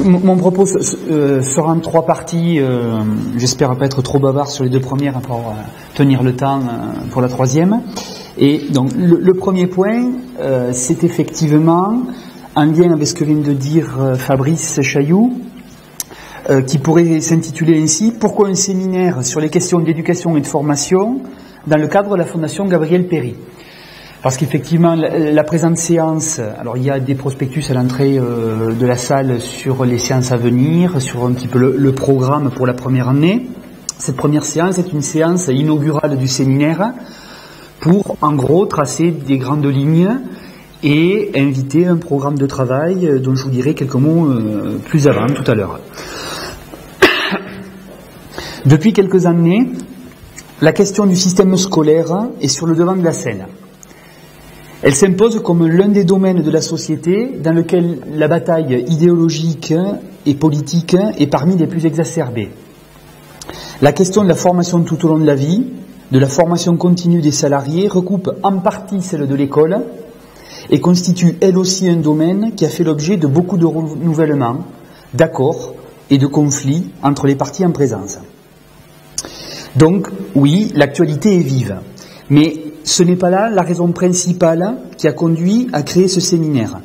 Mon propos sera en 3 parties. J'espère pas être trop bavard sur les 2 premières pour tenir le temps pour la 3e. Et donc le premier point, c'est effectivement en lien avec ce que vient de dire Fabrice Chailloux, qui pourrait s'intituler ainsi « Pourquoi un séminaire sur les questions d'éducation et de formation dans le cadre de la Fondation Gabriel Péri ?» Parce qu'effectivement, la présente séance, alors il y a des prospectus à l'entrée de la salle sur les séances à venir, sur un petit peu le programme pour la première année. Cette première séance est une séance inaugurale du séminaire pour, en gros, tracer des grandes lignes et inviter un programme de travail dont je vous dirai quelques mots plus avant, tout à l'heure. Depuis quelques années, la question du système scolaire est sur le devant de la scène. Elle s'impose comme l'un des domaines de la société dans lequel la bataille idéologique et politique est parmi les plus exacerbées. La question de la formation tout au long de la vie, de la formation continue des salariés, recoupe en partie celle de l'école et constitue elle aussi un domaine qui a fait l'objet de beaucoup de renouvellements, d'accords et de conflits entre les parties en présence. Donc, oui, l'actualité est vive, mais ce n'est pas là la raison principale qui a conduit à créer ce séminaire.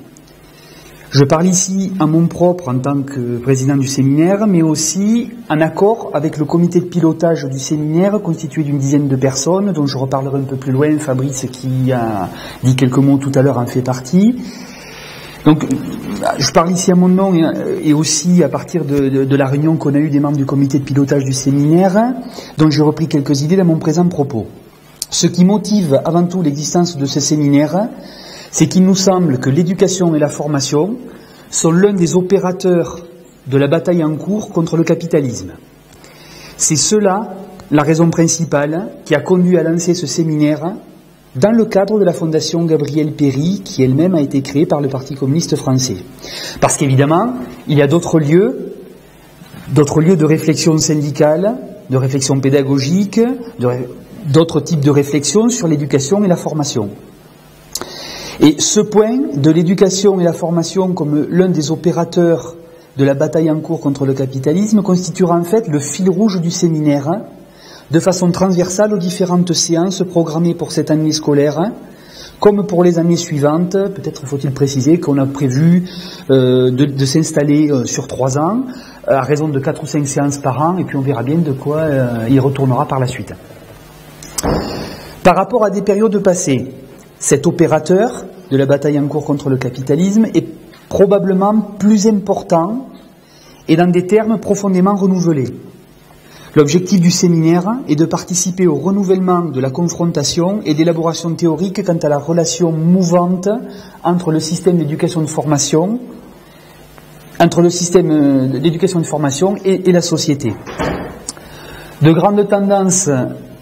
Je parle ici en mon propre en tant que président du séminaire, mais aussi en accord avec le comité de pilotage du séminaire constitué d'une dizaine de personnes, dont je reparlerai un peu plus loin. Fabrice, qui a dit quelques mots tout à l'heure, en fait partie. Donc, je parle ici à mon nom et aussi à partir de la réunion qu'on a eue des membres du comité de pilotage du séminaire, dont j'ai repris quelques idées dans mon présent propos. Ce qui motive avant tout l'existence de ce séminaire, c'est qu'il nous semble que l'éducation et la formation sont l'un des opérateurs de la bataille en cours contre le capitalisme. C'est cela la raison principale qui a conduit à lancer ce séminaire dans le cadre de la Fondation Gabriel Péri, qui elle-même a été créée par le Parti communiste français. Parce qu'évidemment, il y a d'autres lieux de réflexion syndicale, de réflexion pédagogique, d'autres types de réflexions sur l'éducation et la formation. Et ce point de l'éducation et la formation comme l'un des opérateurs de la bataille en cours contre le capitalisme constituera en fait le fil rouge du séminaire, de façon transversale aux différentes séances programmées pour cette année scolaire, comme pour les années suivantes. Peut-être faut-il préciser qu'on a prévu de s'installer sur 3 ans, à raison de 4 ou 5 séances par an, et puis on verra bien de quoi il retournera par la suite. Par rapport à des périodes passées, cet opérateur de la bataille en cours contre le capitalisme est probablement plus important et dans des termes profondément renouvelés. L'objectif du séminaire est de participer au renouvellement de la confrontation et d'élaboration théorique quant à la relation mouvante entre le système d'éducation de formation, et la société. De grandes tendances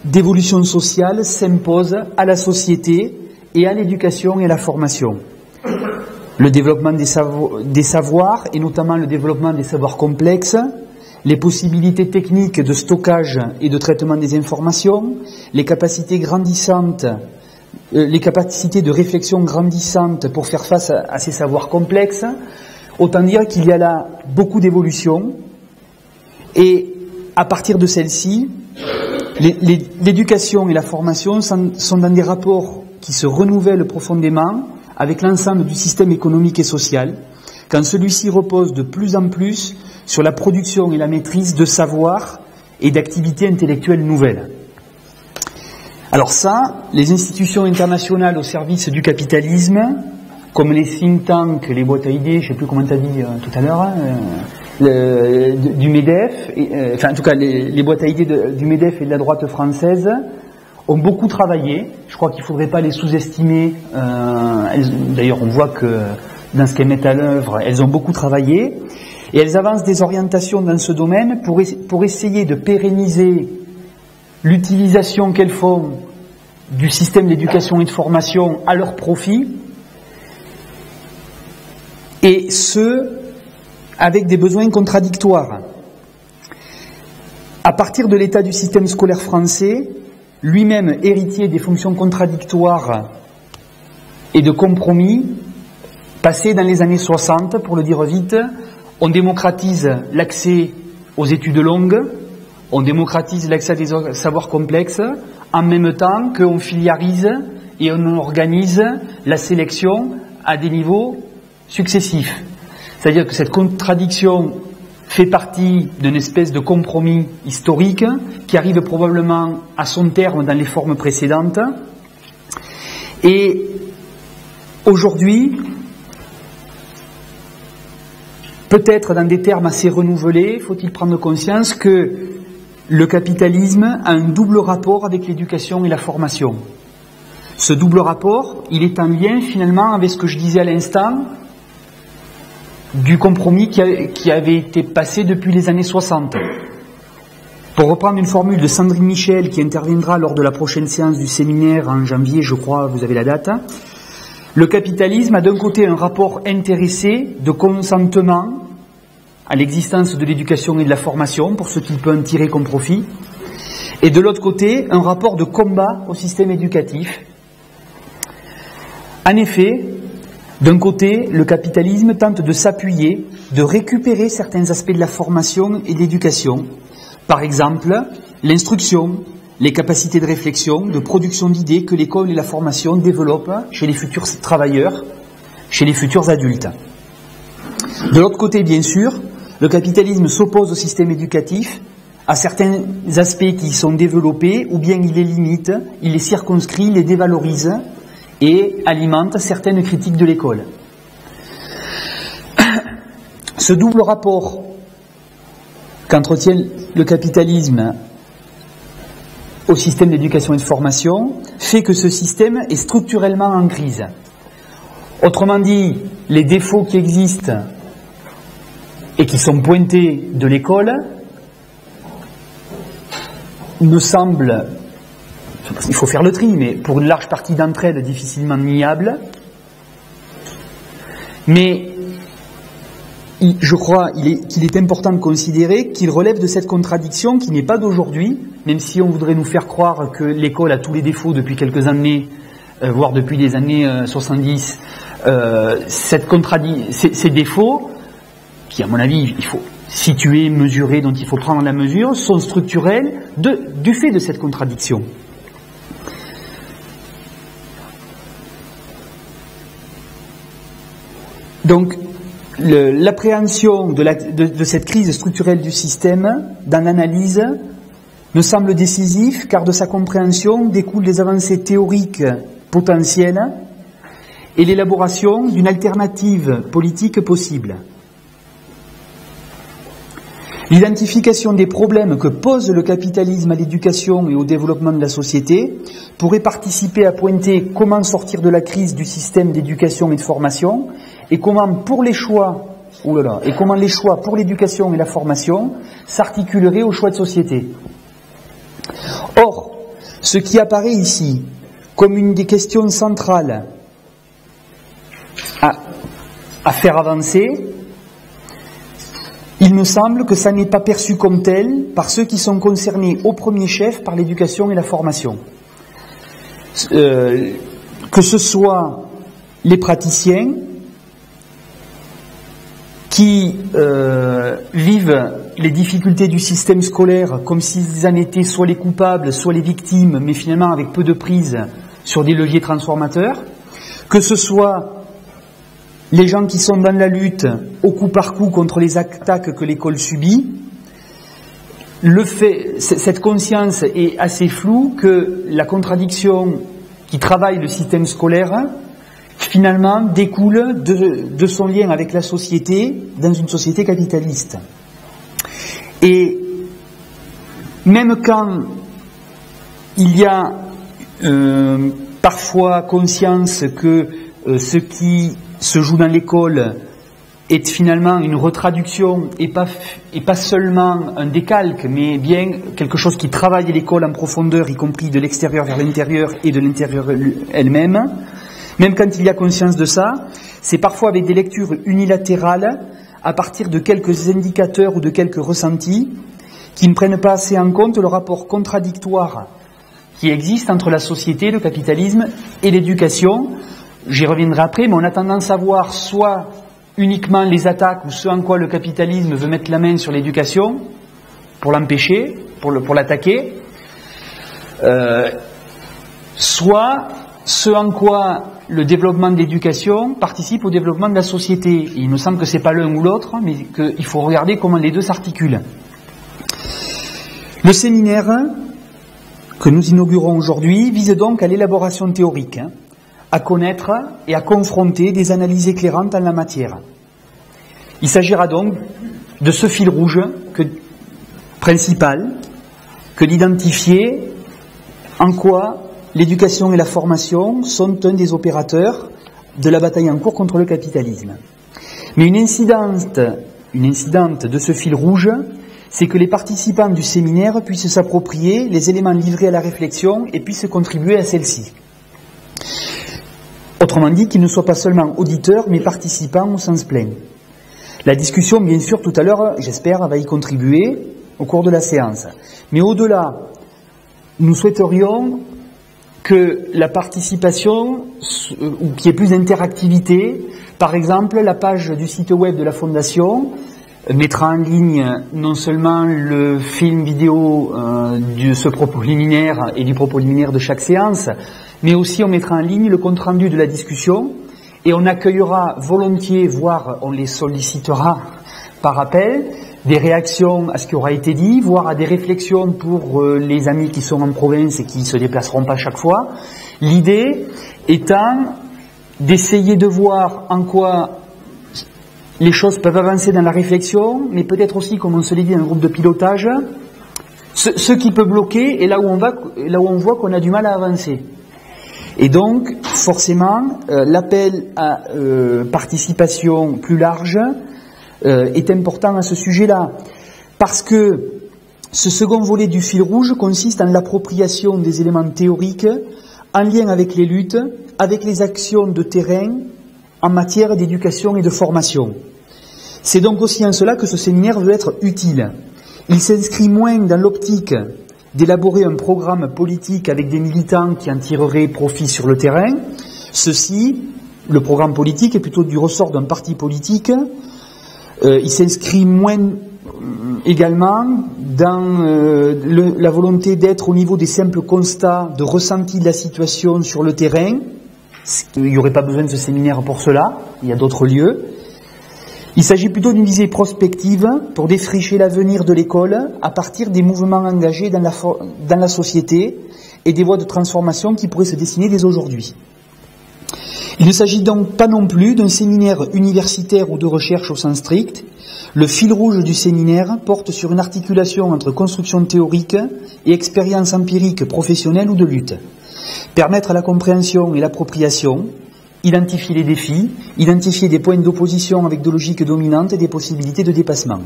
d'évolution sociale s'imposent à la société et à l'éducation et à la formation. Le développement des savoirs, et notamment le développement des savoirs complexes, les possibilités techniques de stockage et de traitement des informations, les capacités grandissantes, les capacités de réflexion grandissantes pour faire face à ces savoirs complexes. Autant dire qu'il y a là beaucoup d'évolutions, et à partir de celles-ci, l'éducation et la formation sont dans des rapports qui se renouvellent profondément avec l'ensemble du système économique et social, quand celui-ci repose de plus en plus sur la production et la maîtrise de savoirs et d'activités intellectuelles nouvelles. Alors ça, les institutions internationales au service du capitalisme, comme les think tanks, les boîtes à idées, je ne sais plus comment tu as dit tout à l'heure, du MEDEF, enfin en tout cas les boîtes à idées du MEDEF et de la droite française, ont beaucoup travaillé. Je crois qu'il ne faudrait pas les sous-estimer. D'ailleurs, on voit que dans ce qu'elles mettent à l'œuvre, elles ont beaucoup travaillé. Et elles avancent des orientations dans ce domaine pour essayer de pérenniser l'utilisation qu'elles font du système d'éducation et de formation à leur profit, et ce, avec des besoins contradictoires. À partir de l'état du système scolaire français, lui-même héritier des fonctions contradictoires et de compromis, passés dans les années 60, pour le dire vite, on démocratise l'accès aux études longues, on démocratise l'accès à des savoirs complexes, en même temps qu'on filiarise et on organise la sélection à des niveaux successifs. C'est-à-dire que cette contradiction fait partie d'une espèce de compromis historique qui arrive probablement à son terme dans les formes précédentes. Et aujourd'hui, peut-être dans des termes assez renouvelés, faut-il prendre conscience que le capitalisme a un double rapport avec l'éducation et la formation. Ce double rapport, il est en lien finalement avec ce que je disais à l'instant du compromis qui avait été passé depuis les années 60. Pour reprendre une formule de Sandrine Michel qui interviendra lors de la prochaine séance du séminaire en janvier, je crois, vous avez la date, le capitalisme a d'un côté un rapport intéressé de consentement à l'existence de l'éducation et de la formation pour ce qu'il peut en tirer comme profit, et de l'autre côté un rapport de combat au système éducatif. En effet, d'un côté, le capitalisme tente de s'appuyer, de récupérer certains aspects de la formation et de l'éducation, par exemple l'instruction, les capacités de réflexion, de production d'idées que l'école et la formation développent chez les futurs travailleurs, chez les futurs adultes. De l'autre côté, bien sûr, le capitalisme s'oppose au système éducatif, à certains aspects qui y sont développés, ou bien il les limite, il les circonscrit, les dévalorise et alimente certaines critiques de l'école. Ce double rapport qu'entretient le capitalisme au système d'éducation et de formation fait que ce système est structurellement en crise. Autrement dit, les défauts qui existent et qui sont pointés de l'école me semblent, il faut faire le tri, mais pour une large partie d'entre elles, difficilement niables. Mais je crois qu'il est important de considérer qu'il relève de cette contradiction qui n'est pas d'aujourd'hui, même si on voudrait nous faire croire que l'école a tous les défauts depuis quelques années, voire depuis les années 70. Ces défauts, qui à mon avis il faut situer, mesurer, dont il faut prendre la mesure, sont structurels du fait de cette contradiction. Donc, l'appréhension de cette crise structurelle du système, dans l'analyse, me semble décisif, car de sa compréhension découlent des avancées théoriques potentielles et l'élaboration d'une alternative politique possible. L'identification des problèmes que pose le capitalisme à l'éducation et au développement de la société pourrait participer à pointer comment sortir de la crise du système d'éducation et de formation et comment les choix pour l'éducation et la formation s'articuleraient aux choix de société. Or, ce qui apparaît ici comme une des questions centrales à faire avancer, il me semble que ça n'est pas perçu comme tel par ceux qui sont concernés au premier chef par l'éducation et la formation. Que ce soit les praticiens qui vivent les difficultés du système scolaire comme s'ils en étaient soit les coupables, soit les victimes, mais finalement avec peu de prise sur des leviers transformateurs, que ce soit les gens qui sont dans la lutte au coup par coup contre les attaques que l'école subit, cette conscience est assez floue que la contradiction qui travaille le système scolaire, finalement, découle de son lien avec la société dans une société capitaliste. Et même quand il y a parfois conscience que ce qui se joue dans l'école est finalement une retraduction et pas seulement un décalque, mais bien quelque chose qui travaille l'école en profondeur, y compris de l'extérieur vers l'intérieur et de l'intérieur elle-même, même quand il y a conscience de ça, c'est parfois avec des lectures unilatérales, à partir de quelques indicateurs ou de quelques ressentis, qui ne prennent pas assez en compte le rapport contradictoire qui existe entre la société, le capitalisme et l'éducation. J'y reviendrai après, mais on a tendance à voir soit uniquement les attaques ou ce en quoi le capitalisme veut mettre la main sur l'éducation pour l'empêcher, pour l'attaquer, soit ce en quoi le développement de l'éducation participe au développement de la société. Et il me semble que ce n'est pas l'un ou l'autre, mais qu'il faut regarder comment les deux s'articulent. Le séminaire que nous inaugurons aujourd'hui vise donc à l'élaboration théorique, à connaître et à confronter des analyses éclairantes en la matière. Il s'agira donc de ce fil rouge principal que d'identifier en quoi l'éducation et la formation sont un des opérateurs de la bataille en cours contre le capitalisme. Mais une incidente de ce fil rouge, c'est que les participants du séminaire puissent s'approprier les éléments livrés à la réflexion et puissent contribuer à celle-ci. Autrement dit, qu'ils ne soient pas seulement auditeurs, mais participants au sens plein. La discussion, bien sûr, tout à l'heure, j'espère, va y contribuer au cours de la séance. Mais au-delà, nous souhaiterions que la participation, ou qu'il y ait plus d'interactivité, par exemple, la page du site web de la Fondation mettra en ligne non seulement le film vidéo de ce propos liminaire et du propos liminaire de chaque séance, mais aussi on mettra en ligne le compte-rendu de la discussion et on accueillera volontiers, voire on les sollicitera par appel, des réactions à ce qui aura été dit, voire à des réflexions pour les amis qui sont en province et qui ne se déplaceront pas chaque fois. L'idée étant d'essayer de voir en quoi les choses peuvent avancer dans la réflexion, mais peut-être aussi, comme on se l'est dit, dans un groupe de pilotage, ce qui peut bloquer et là où on voit qu'on a du mal à avancer. Et donc, forcément, l'appel à participation plus large est important à ce sujet-là, parce que ce second volet du fil rouge consiste en l'appropriation des éléments théoriques en lien avec les luttes, avec les actions de terrain en matière d'éducation et de formation. C'est donc aussi en cela que ce séminaire veut être utile. Il s'inscrit moins dans l'optique d'élaborer un programme politique avec des militants qui en tireraient profit sur le terrain. Ceci, le programme politique, est plutôt du ressort d'un parti politique. Il s'inscrit moins également dans la volonté d'être au niveau des simples constats de ressenti de la situation sur le terrain. Il n'y aurait pas besoin de ce séminaire pour cela, il y a d'autres lieux. Il s'agit plutôt d'une visée prospective pour défricher l'avenir de l'école à partir des mouvements engagés dans la société et des voies de transformation qui pourraient se dessiner dès aujourd'hui. Il ne s'agit donc pas non plus d'un séminaire universitaire ou de recherche au sens strict. Le fil rouge du séminaire porte sur une articulation entre construction théorique et expérience empirique professionnelle ou de lutte. Permettre la compréhension et l'appropriation, identifier les défis, identifier des points d'opposition avec des logiques dominantes et des possibilités de dépassement.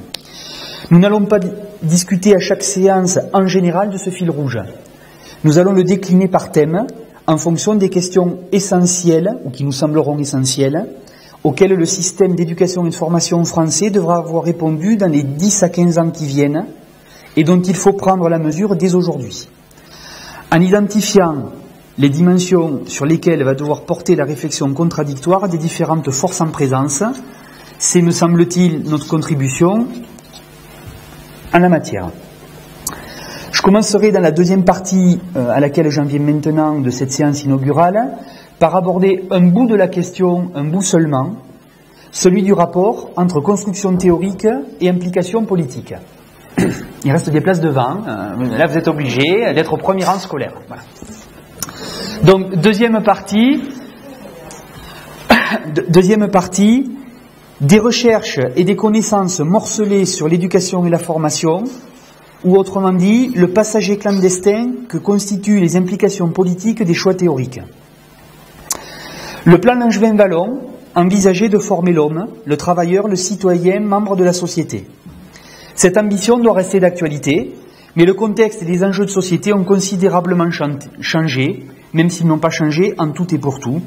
Nous n'allons pas discuter à chaque séance en général de ce fil rouge. Nous allons le décliner par thème en fonction des questions essentielles, ou qui nous sembleront essentielles, auxquelles le système d'éducation et de formation français devra avoir répondu dans les 10 à 15 ans qui viennent et dont il faut prendre la mesure dès aujourd'hui. En identifiant les dimensions sur lesquelles va devoir porter la réflexion contradictoire des différentes forces en présence, c'est, me semble-t-il, notre contribution en la matière. Je commencerai dans la deuxième partie à laquelle j'en viens maintenant de cette séance inaugurale par aborder un bout de la question, un bout seulement, celui du rapport entre construction théorique et implication politique. Il reste des places devant, là vous êtes obligés d'être au premier rang scolaire. Voilà. Donc, deuxième partie, des recherches et des connaissances morcelées sur l'éducation et la formation, ou autrement dit, le passager clandestin que constituent les implications politiques des choix théoriques. Le plan Langevin-Wallon envisageait de former l'homme, le travailleur, le citoyen, membre de la société. Cette ambition doit rester d'actualité, mais le contexte et les enjeux de société ont considérablement changé, même s'ils n'ont pas changé en tout et pour tout.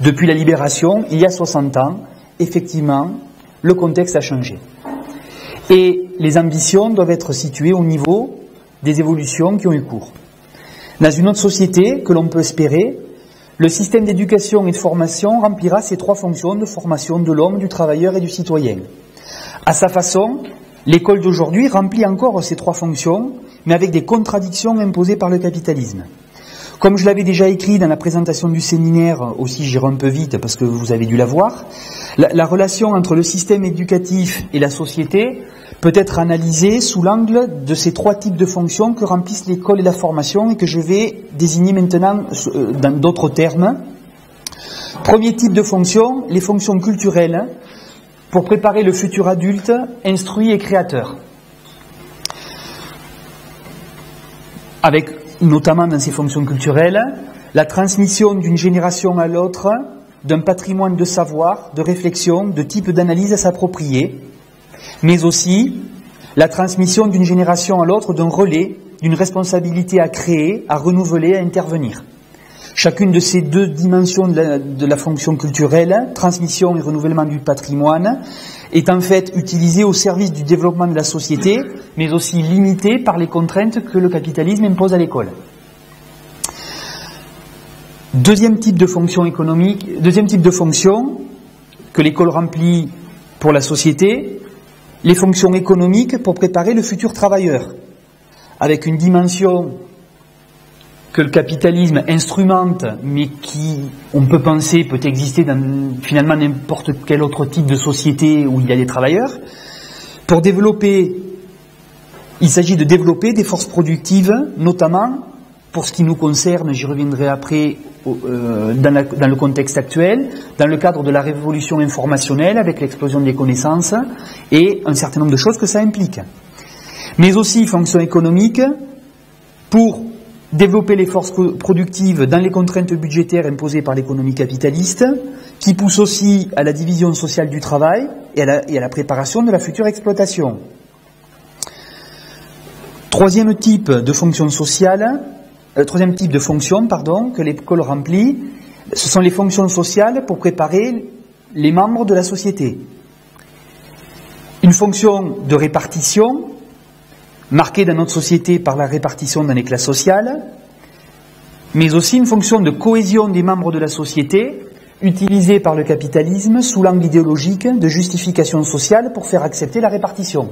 Depuis la libération, il y a 60 ans, effectivement, le contexte a changé. Et les ambitions doivent être situées au niveau des évolutions qui ont eu cours. Dans une autre société, que l'on peut espérer, le système d'éducation et de formation remplira ces trois fonctions de formation de l'homme, du travailleur et du citoyen. À sa façon, l'école d'aujourd'hui remplit encore ces trois fonctions, mais avec des contradictions imposées par le capitalisme. Comme je l'avais déjà écrit dans la présentation du séminaire, aussi j'irai un peu vite parce que vous avez dû la voir, la relation entre le système éducatif et la société peut être analysée sous l'angle de ces trois types de fonctions que remplissent l'école et la formation et que je vais désigner maintenant dans d'autres termes. Premier type de fonction, les fonctions culturelles pour préparer le futur adulte instruit et créateur. Avec notamment dans ces fonctions culturelles, la transmission d'une génération à l'autre d'un patrimoine de savoir, de réflexion, de type d'analyse à s'approprier, mais aussi la transmission d'une génération à l'autre d'un relais, d'une responsabilité à créer, à renouveler, à intervenir. Chacune de ces deux dimensions de la fonction culturelle, transmission et renouvellement du patrimoine, est en fait utilisée au service du développement de la société, mais aussi limitée par les contraintes que le capitalisme impose à l'école. Deuxième type de fonction économique, deuxième type de fonction que l'école remplit pour la société, les fonctions économiques pour préparer le futur travailleur, avec une dimension que le capitalisme instrumente, mais qui, on peut penser, peut exister dans finalement n'importe quel autre type de société où il y a des travailleurs. Pour développer, il s'agit de développer des forces productives, notamment, pour ce qui nous concerne, j'y reviendrai après, dans le contexte actuel, dans le cadre de la révolution informationnelle, avec l'explosion des connaissances, et un certain nombre de choses que ça implique. Mais aussi, fonction économique, pour développer les forces productives dans les contraintes budgétaires imposées par l'économie capitaliste, qui poussent aussi à la division sociale du travail et à la préparation de la future exploitation. Troisième type de fonction que l'école remplit, ce sont les fonctions sociales pour préparer les membres de la société. Une fonction de répartition, marquée dans notre société par la répartition dans les classes sociales, mais aussi une fonction de cohésion des membres de la société, utilisée par le capitalisme sous l'angle idéologique de justification sociale pour faire accepter la répartition.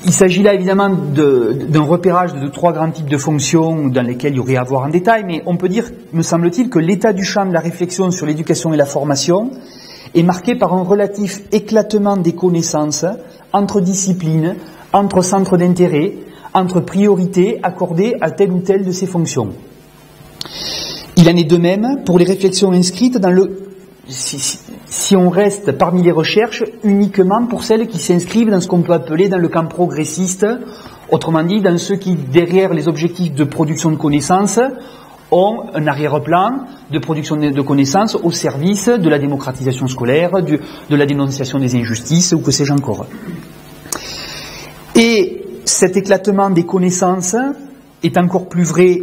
Il s'agit là évidemment d'un repérage de trois grands types de fonctions dans lesquelles il y aurait à voir en détail, mais on peut dire, me semble-t-il, que l'état du champ de la réflexion sur l'éducation et la formation est marqué par un relatif éclatement des connaissances entre disciplines, entre centres d'intérêt, entre priorités accordées à telle ou telle de ces fonctions. Il en est de même pour les réflexions inscrites dans si on reste parmi les recherches, uniquement pour celles qui s'inscrivent dans ce qu'on peut appeler dans le camp progressiste, autrement dit, dans ceux qui, derrière les objectifs de production de connaissances, ont un arrière-plan de production de connaissances au service de la démocratisation scolaire, de la dénonciation des injustices, ou que sais-je encore. Et cet éclatement des connaissances est encore plus vrai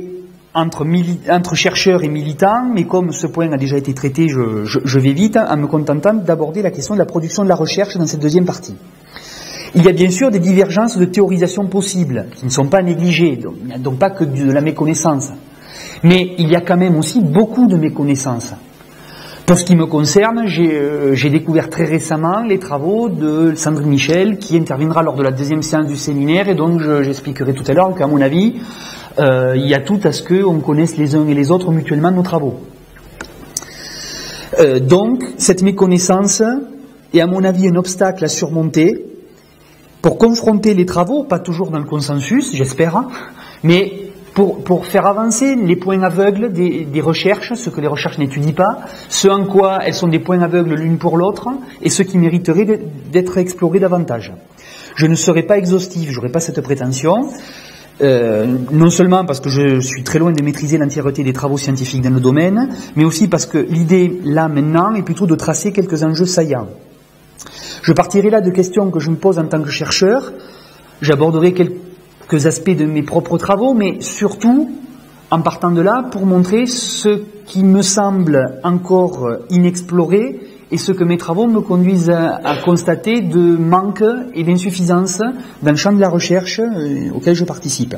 entre chercheurs et militants, mais comme ce point a déjà été traité, je vais vite, en me contentant d'aborder la question de la production de la recherche dans cette deuxième partie. Il y a bien sûr des divergences de théorisation possibles, qui ne sont pas négligées, donc pas que de la méconnaissance. Mais il y a quand même aussi beaucoup de méconnaissances. Pour ce qui me concerne, j'ai découvert très récemment les travaux de Sandrine Michel, qui interviendra lors de la deuxième séance du séminaire, et donc j'expliquerai tout à l'heure qu'à mon avis, il y a tout à ce qu'on connaisse les uns et les autres mutuellement nos travaux. Donc, cette méconnaissance est à mon avis un obstacle à surmonter pour confronter les travaux, pas toujours dans le consensus, j'espère, mais pour faire avancer les points aveugles des recherches, ce que les recherches n'étudient pas, ce en quoi elles sont des points aveugles l'une pour l'autre, et ce qui mériterait d'être exploré davantage. Je ne serai pas exhaustif, je n'aurai pas cette prétention, non seulement parce que je suis très loin de maîtriser l'entièreté des travaux scientifiques dans le domaine, mais aussi parce que l'idée, là, maintenant, est plutôt de tracer quelques enjeux saillants. Je partirai là de questions que je me pose en tant que chercheur, j'aborderai quelques aspects de mes propres travaux, mais surtout, en partant de là, pour montrer ce qui me semble encore inexploré et ce que mes travaux me conduisent à constater de manque et d'insuffisance dans le champ de la recherche auquel je participe.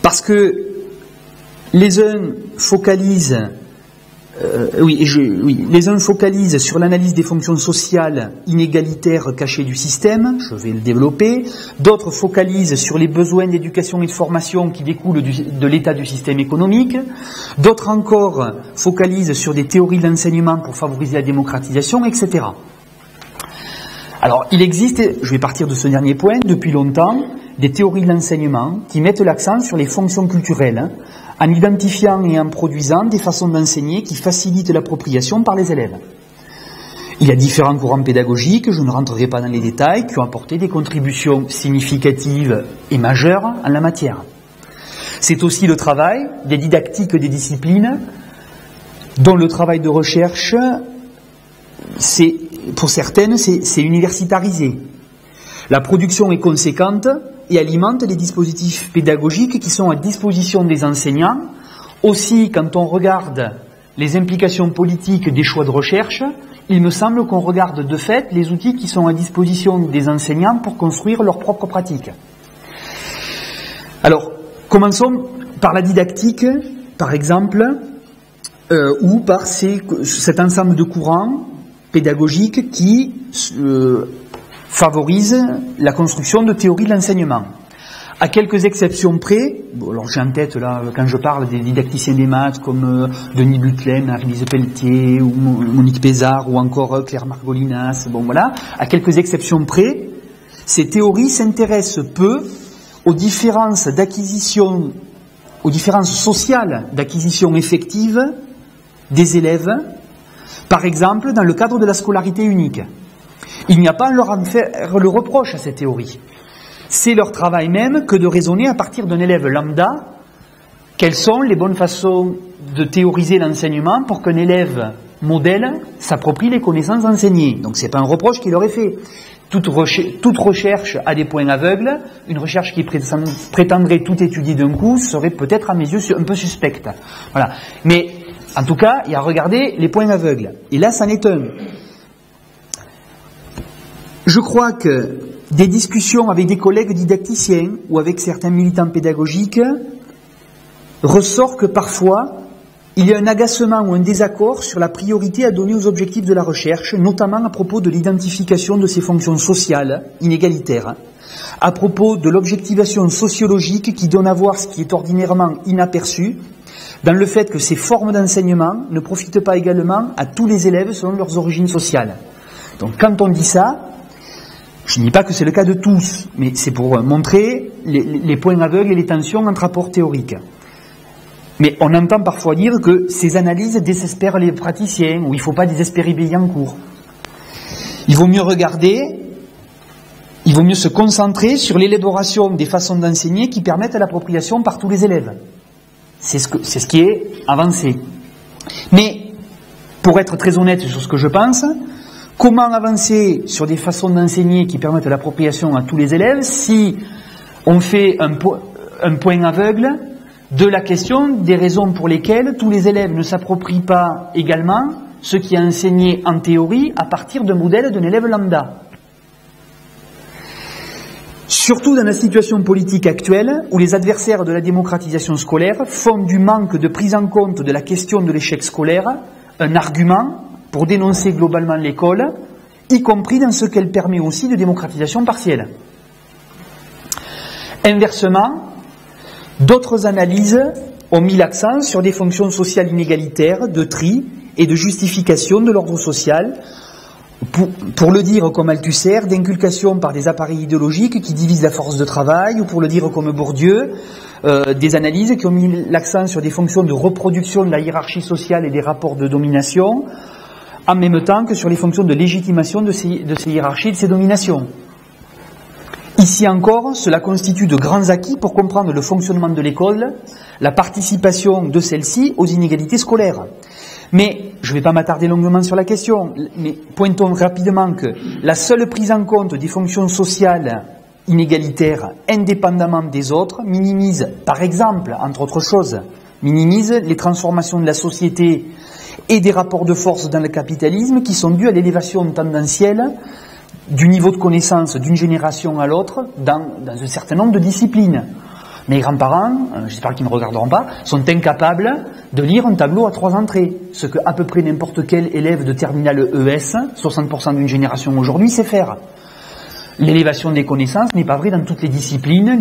Parce que les uns focalisent sur l'analyse des fonctions sociales inégalitaires cachées du système, je vais le développer. D'autres focalisent sur les besoins d'éducation et de formation qui découlent de l'état du système économique. D'autres encore focalisent sur des théories de l'enseignement pour favoriser la démocratisation, etc. Alors, il existe, je vais partir de ce dernier point, depuis longtemps, des théories de l'enseignement qui mettent l'accent sur les fonctions culturelles, en identifiant et en produisant des façons d'enseigner qui facilitent l'appropriation par les élèves. Il y a différents courants pédagogiques, je ne rentrerai pas dans les détails, qui ont apporté des contributions significatives et majeures en la matière. C'est aussi le travail des didactiques des disciplines, dont le travail de recherche, pour certaines, c'est universitarisé. La production est conséquente et alimente les dispositifs pédagogiques qui sont à disposition des enseignants. Aussi, quand on regarde les implications politiques des choix de recherche, il me semble qu'on regarde de fait les outils qui sont à disposition des enseignants pour construire leurs propres pratiques. Alors, commençons par la didactique, par exemple, ou par cet ensemble de courants pédagogiques qui favorise la construction de théories de l'enseignement. À quelques exceptions près, alors j'ai en tête là, quand je parle des didacticiens des maths comme Denis Butlen, Marie-Lise Pelletier, ou Monique Pézard, ou encore Claire Margolinas, à quelques exceptions près, ces théories s'intéressent peu aux différences d'acquisition, aux différences sociales d'acquisition effective des élèves, par exemple dans le cadre de la scolarité unique. Il n'y a pas à leur en faire le reproche à cette théorie. C'est leur travail même que de raisonner à partir d'un élève lambda quelles sont les bonnes façons de théoriser l'enseignement pour qu'un élève modèle s'approprie les connaissances enseignées. Donc ce n'est pas un reproche qu'il leur est fait. Toute recherche a des points aveugles. Une recherche qui prétendrait tout étudier d'un coup serait peut-être à mes yeux un peu suspecte. Voilà. Mais en tout cas, il y a à regarder les points aveugles. Et là, c'en est un. Je crois que des discussions avec des collègues didacticiens ou avec certains militants pédagogiques ressort que parfois il y a un agacement ou un désaccord sur la priorité à donner aux objectifs de la recherche, notamment à propos de l'identification de ces fonctions sociales inégalitaires, à propos de l'objectivation sociologique qui donne à voir ce qui est ordinairement inaperçu, dans le fait que ces formes d'enseignement ne profitent pas également à tous les élèves selon leurs origines sociales. Donc quand on dit ça, je ne dis pas que c'est le cas de tous, mais c'est pour montrer les points aveugles et les tensions entre apports théoriques. Mais on entend parfois dire que ces analyses désespèrent les praticiens, ou il ne faut pas désespérer Billancourt. Il vaut mieux regarder, il vaut mieux se concentrer sur l'élaboration des façons d'enseigner qui permettent l'appropriation par tous les élèves. C'est ce qui est avancé. Mais, pour être très honnête sur ce que je pense, comment avancer sur des façons d'enseigner qui permettent l'appropriation à tous les élèves si on fait un point aveugle de la question des raisons pour lesquelles tous les élèves ne s'approprient pas également ce qui est enseigné en théorie à partir d'un modèle d'un élève lambda. Surtout dans la situation politique actuelle où les adversaires de la démocratisation scolaire font du manque de prise en compte de la question de l'échec scolaire un argument pour dénoncer globalement l'école, y compris dans ce qu'elle permet aussi de démocratisation partielle. Inversement, d'autres analyses ont mis l'accent sur des fonctions sociales inégalitaires, de tri et de justification de l'ordre social, pour le dire comme Althusser, d'inculcation par des appareils idéologiques qui divisent la force de travail, ou pour le dire comme Bourdieu, des analyses qui ont mis l'accent sur des fonctions de reproduction de la hiérarchie sociale et des rapports de domination, en même temps que sur les fonctions de légitimation de ces hiérarchies et de ces dominations. Ici encore, cela constitue de grands acquis pour comprendre le fonctionnement de l'école, la participation de celle-ci aux inégalités scolaires. Mais, je ne vais pas m'attarder longuement sur la question, mais pointons rapidement que la seule prise en compte des fonctions sociales inégalitaires indépendamment des autres minimise, par exemple, entre autres choses, minimise les transformations de la société et des rapports de force dans le capitalisme qui sont dus à l'élévation tendancielle du niveau de connaissance d'une génération à l'autre dans un certain nombre de disciplines. Mes grands-parents, j'espère qu'ils ne me regarderont pas, sont incapables de lire un tableau à 3 entrées. Ce que à peu près n'importe quel élève de terminale ES, 60% d'une génération aujourd'hui, sait faire. L'élévation des connaissances n'est pas vraie dans toutes les disciplines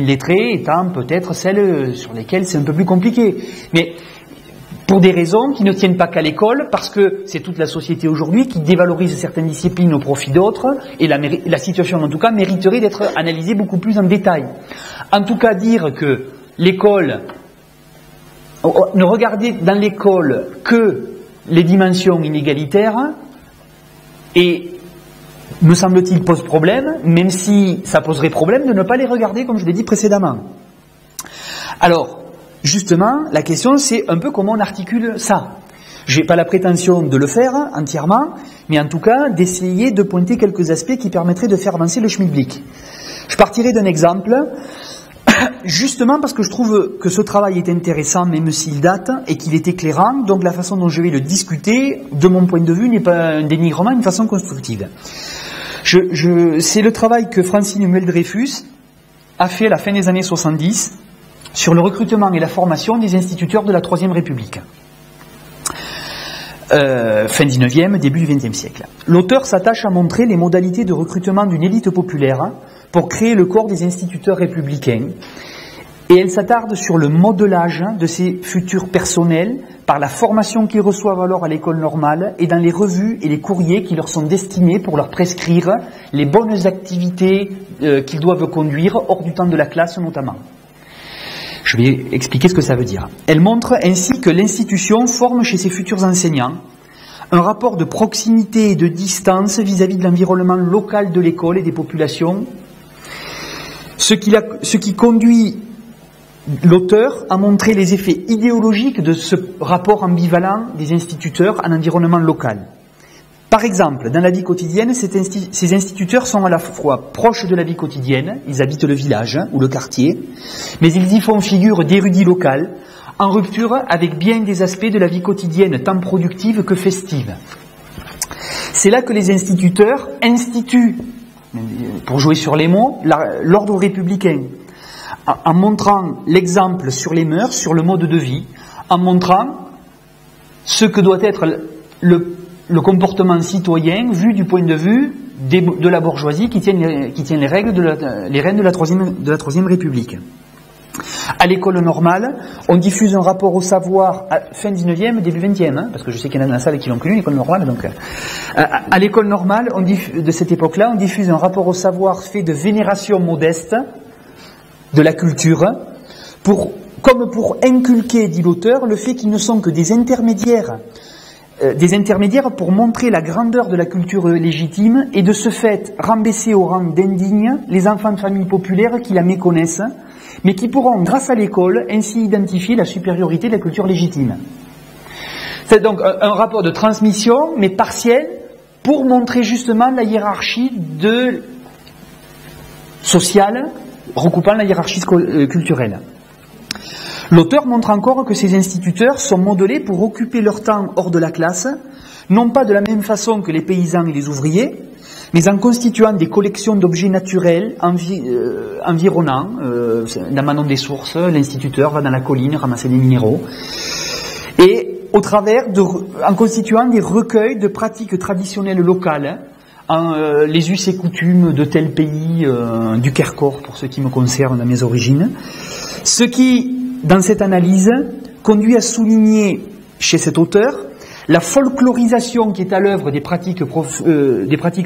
lettrées étant peut-être celles sur lesquelles c'est un peu plus compliqué. Mais pour des raisons qui ne tiennent pas qu'à l'école, parce que c'est toute la société aujourd'hui qui dévalorise certaines disciplines au profit d'autres, et la situation en tout cas mériterait d'être analysée beaucoup plus en détail. En tout cas, dire que l'école, ne regarder dans l'école que les dimensions inégalitaires, et me semble-t-il pose problème, même si ça poserait problème de ne pas les regarder comme je l'ai dit précédemment. Alors, justement, la question c'est un peu comment on articule ça. Je n'ai pas la prétention de le faire entièrement, mais en tout cas d'essayer de pointer quelques aspects qui permettraient de faire avancer le schmilblick. Je partirai d'un exemple, justement parce que je trouve que ce travail est intéressant même s'il date et qu'il est éclairant, donc la façon dont je vais le discuter, de mon point de vue, n'est pas un dénigrement, une façon constructive. C'est le travail que Francine Hummel-Dreyfus a fait à la fin des années 70 sur le recrutement et la formation des instituteurs de la Troisième République. Fin 19e, début du XXe siècle. L'auteur s'attache à montrer les modalités de recrutement d'une élite populaire pour créer le corps des instituteurs républicains. Et elle s'attarde sur le modelage de ces futurs personnels par la formation qu'ils reçoivent alors à l'école normale et dans les revues et les courriers qui leur sont destinés pour leur prescrire les bonnes activités qu'ils doivent conduire hors du temps de la classe notamment. Je vais expliquer ce que ça veut dire. Elle montre ainsi que l'institution forme chez ses futurs enseignants un rapport de proximité et de distance vis-à-vis de l'environnement local de l'école et des populations, ce qui conduit l'auteur a montré les effets idéologiques de ce rapport ambivalent des instituteurs en environnement local. Par exemple, dans la vie quotidienne, ces instituteurs sont à la fois proches de la vie quotidienne, ils habitent le village ou le quartier, mais ils y font figure d'érudits locaux, en rupture avec bien des aspects de la vie quotidienne, tant productive que festive. C'est là que les instituteurs instituent, pour jouer sur les mots, l'ordre républicain, en montrant l'exemple sur les mœurs, sur le mode de vie, en montrant ce que doit être le comportement citoyen vu du point de vue de la bourgeoisie qui tient les rênes de la Troisième République. À l'école normale, on diffuse un rapport au savoir fin 19e, début 20e, parce que je sais qu'il y en a dans la salle qui l'ont connu, l'école normale. Donc, à l'école normale, de cette époque-là, on diffuse un rapport au savoir fait de vénération modeste de la culture, comme pour inculquer, dit l'auteur, le fait qu'ils ne sont que des intermédiaires pour montrer la grandeur de la culture légitime et de ce fait rabaisser au rang d'indignes les enfants de familles populaires qui la méconnaissent, mais qui pourront, grâce à l'école, ainsi identifier la supériorité de la culture légitime. C'est donc un rapport de transmission, mais partiel, pour montrer justement la hiérarchie sociale, recoupant la hiérarchie culturelle. L'auteur montre encore que ces instituteurs sont modelés pour occuper leur temps hors de la classe, non pas de la même façon que les paysans et les ouvriers, mais en constituant des collections d'objets naturels environnants. Dans Manon des Sources, l'instituteur va dans la colline ramasser des minéraux. Et en constituant des recueils de pratiques traditionnelles locales, les us et coutumes de tel pays, du Quercor pour ceux qui me concernent dans mes origines. Ce qui, dans cette analyse, conduit à souligner chez cet auteur la folklorisation qui est à l'œuvre des pratiques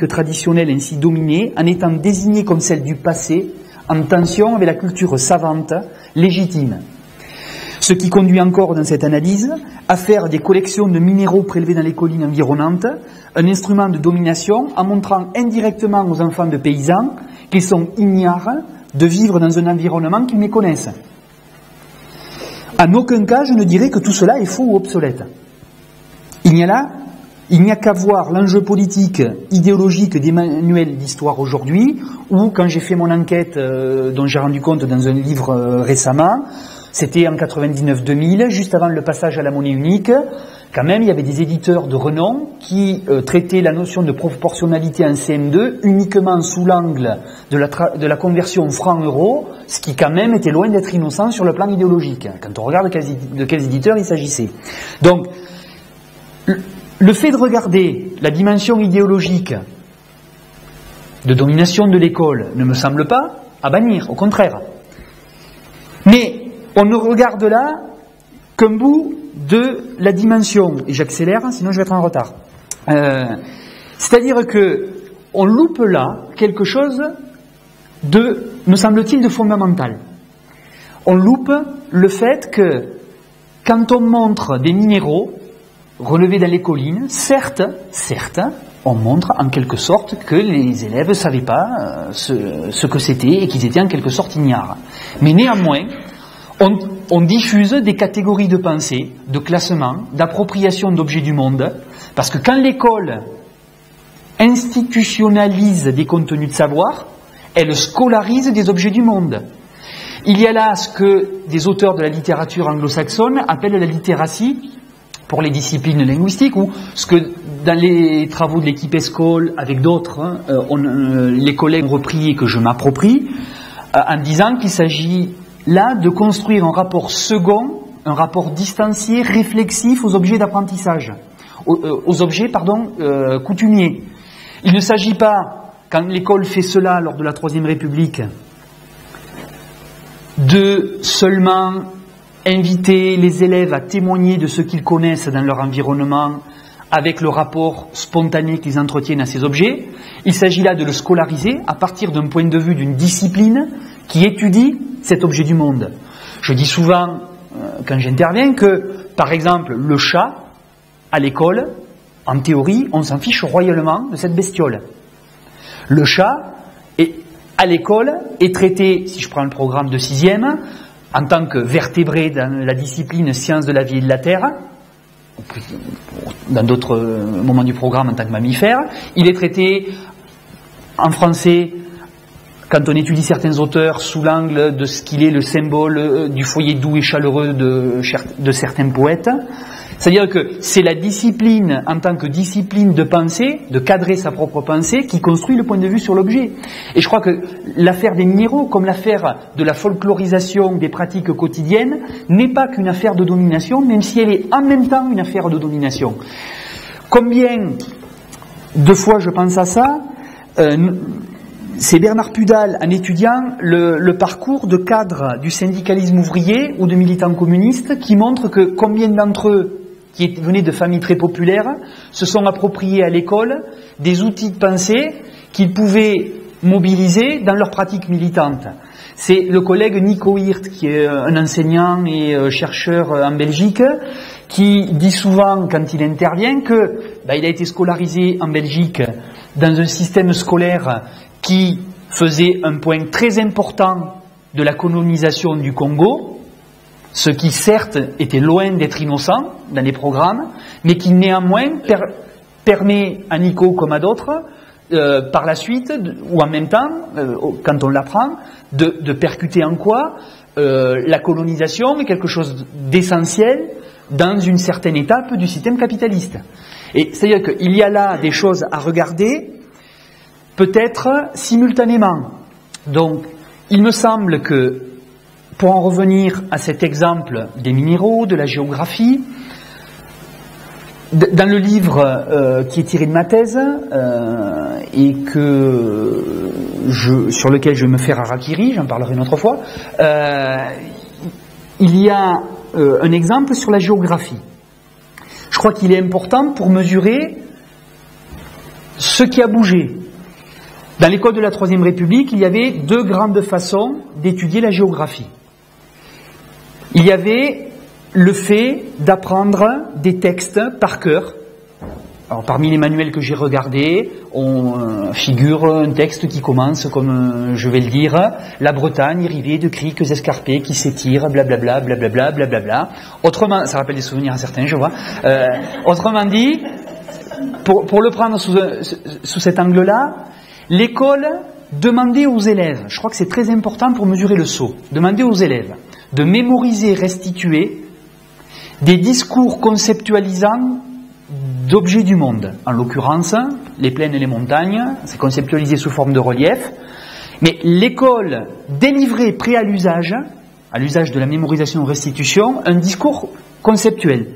traditionnelles ainsi dominées, en étant désignées comme celles du passé, en tension avec la culture savante, légitime. Ce qui conduit encore dans cette analyse à faire des collections de minéraux prélevés dans les collines environnantes un instrument de domination, en montrant indirectement aux enfants de paysans qu'ils sont ignares de vivre dans un environnement qu'ils méconnaissent. En aucun cas, je ne dirais que tout cela est faux ou obsolète. Il n'y a qu'à voir l'enjeu politique, idéologique des manuels d'histoire aujourd'hui, ou quand j'ai fait mon enquête dont j'ai rendu compte dans un livre récemment, c'était en 99-2000, juste avant le passage à la monnaie unique, quand même, il y avait des éditeurs de renom qui traitaient la notion de proportionnalité en CM2 uniquement sous l'angle de la conversion franc-euro, ce qui quand même était loin d'être innocent sur le plan idéologique, quand on regarde de quels éditeurs il s'agissait. Donc, le fait de regarder la dimension idéologique de domination de l'école ne me semble pas à bannir, au contraire. Mais on ne regarde là qu'un bout de la dimension, et j'accélère, sinon je vais être en retard. C'est-à-dire que on loupe là quelque chose de, me semble-t-il, de fondamental. On loupe le fait que quand on montre des minéraux relevés dans les collines, certes, on montre en quelque sorte que les élèves ne savaient pas ce que c'était et qu'ils étaient en quelque sorte ignares. Mais néanmoins, on diffuse des catégories de pensée, de classement, d'appropriation d'objets du monde, parce que quand l'école institutionnalise des contenus de savoir, elle scolarise des objets du monde. Il y a là ce que des auteurs de la littérature anglo-saxonne appellent la littératie pour les disciplines linguistiques, ou ce que dans les travaux de l'équipe ESCOL, avec d'autres, les collègues ont repris et que je m'approprie, en disant qu'il s'agit là de construire un rapport second, un rapport distancié, réflexif aux objets d'apprentissage, aux objets, coutumiers. Il ne s'agit pas, quand l'école fait cela lors de la Troisième République, de seulement inviter les élèves à témoigner de ce qu'ils connaissent dans leur environnement avec le rapport spontané qu'ils entretiennent à ces objets. Il s'agit là de le scolariser à partir d'un point de vue d'une discipline qui étudie cet objet du monde. Je dis souvent, quand j'interviens, que, par exemple, le chat, à l'école, en théorie, on s'en fiche royalement de cette bestiole. Le chat, à l'école, est traité, si je prends le programme de 6e, en tant que vertébré dans la discipline sciences de la vie et de la terre, dans d'autres moments du programme en tant que mammifère. Il est traité en français, quand on étudie certains auteurs, sous l'angle de ce qu'il est le symbole du foyer doux et chaleureux de certains poètes. C'est-à-dire que c'est la discipline, en tant que discipline de pensée, de cadrer sa propre pensée, qui construit le point de vue sur l'objet. Et je crois que l'affaire des minéraux, comme l'affaire de la folklorisation des pratiques quotidiennes, n'est pas qu'une affaire de domination, même si elle est en même temps une affaire de domination. Combien de fois je pense à ça, c'est Bernard Pudal, en étudiant le parcours de cadres du syndicalisme ouvrier ou de militants communistes, qui montre que combien d'entre eux, qui venaient de familles très populaires, se sont appropriés à l'école des outils de pensée qu'ils pouvaient mobiliser dans leur pratique militante. C'est le collègue Nico Hirt, qui est un enseignant et chercheur en Belgique, qui dit souvent, quand il intervient, que il a été scolarisé en Belgique dans un système scolaire qui faisait un point très important de la colonisation du Congo, ce qui certes était loin d'être innocent dans les programmes, mais qui néanmoins permet à Nico comme à d'autres, par la suite, ou en même temps, quand on l'apprend, de percuter en quoi la colonisation est quelque chose d'essentiel dans une certaine étape du système capitaliste. Et c'est-à-dire qu'il y a là des choses à regarder, peut-être simultanément. Donc, il me semble que, pour en revenir à cet exemple des minéraux, de la géographie, dans le livre qui est tiré de ma thèse, et sur lequel je vais me faire harakiri, j'en parlerai une autre fois, il y a un exemple sur la géographie. Je crois qu'il est important pour mesurer ce qui a bougé. Dans l'école de la Troisième République, il y avait deux grandes façons d'étudier la géographie. Il y avait le fait d'apprendre des textes par cœur. Alors, parmi les manuels que j'ai regardés, on figure un texte qui commence comme, je vais le dire, la Bretagne irriguée de criques escarpées qui s'étirent, blablabla, blablabla, blablabla. Autrement, ça rappelle des souvenirs à certains, je vois. Autrement dit, pour le prendre sous cet angle-là, l'école demandait aux élèves, je crois que c'est très important pour mesurer le saut, demandait aux élèves de mémoriser, restituer des discours conceptualisants d'objets du monde. En l'occurrence, les plaines et les montagnes, c'est conceptualisé sous forme de relief. Mais l'école délivrait prêt à l'usage de la mémorisation-restitution, un discours conceptuel.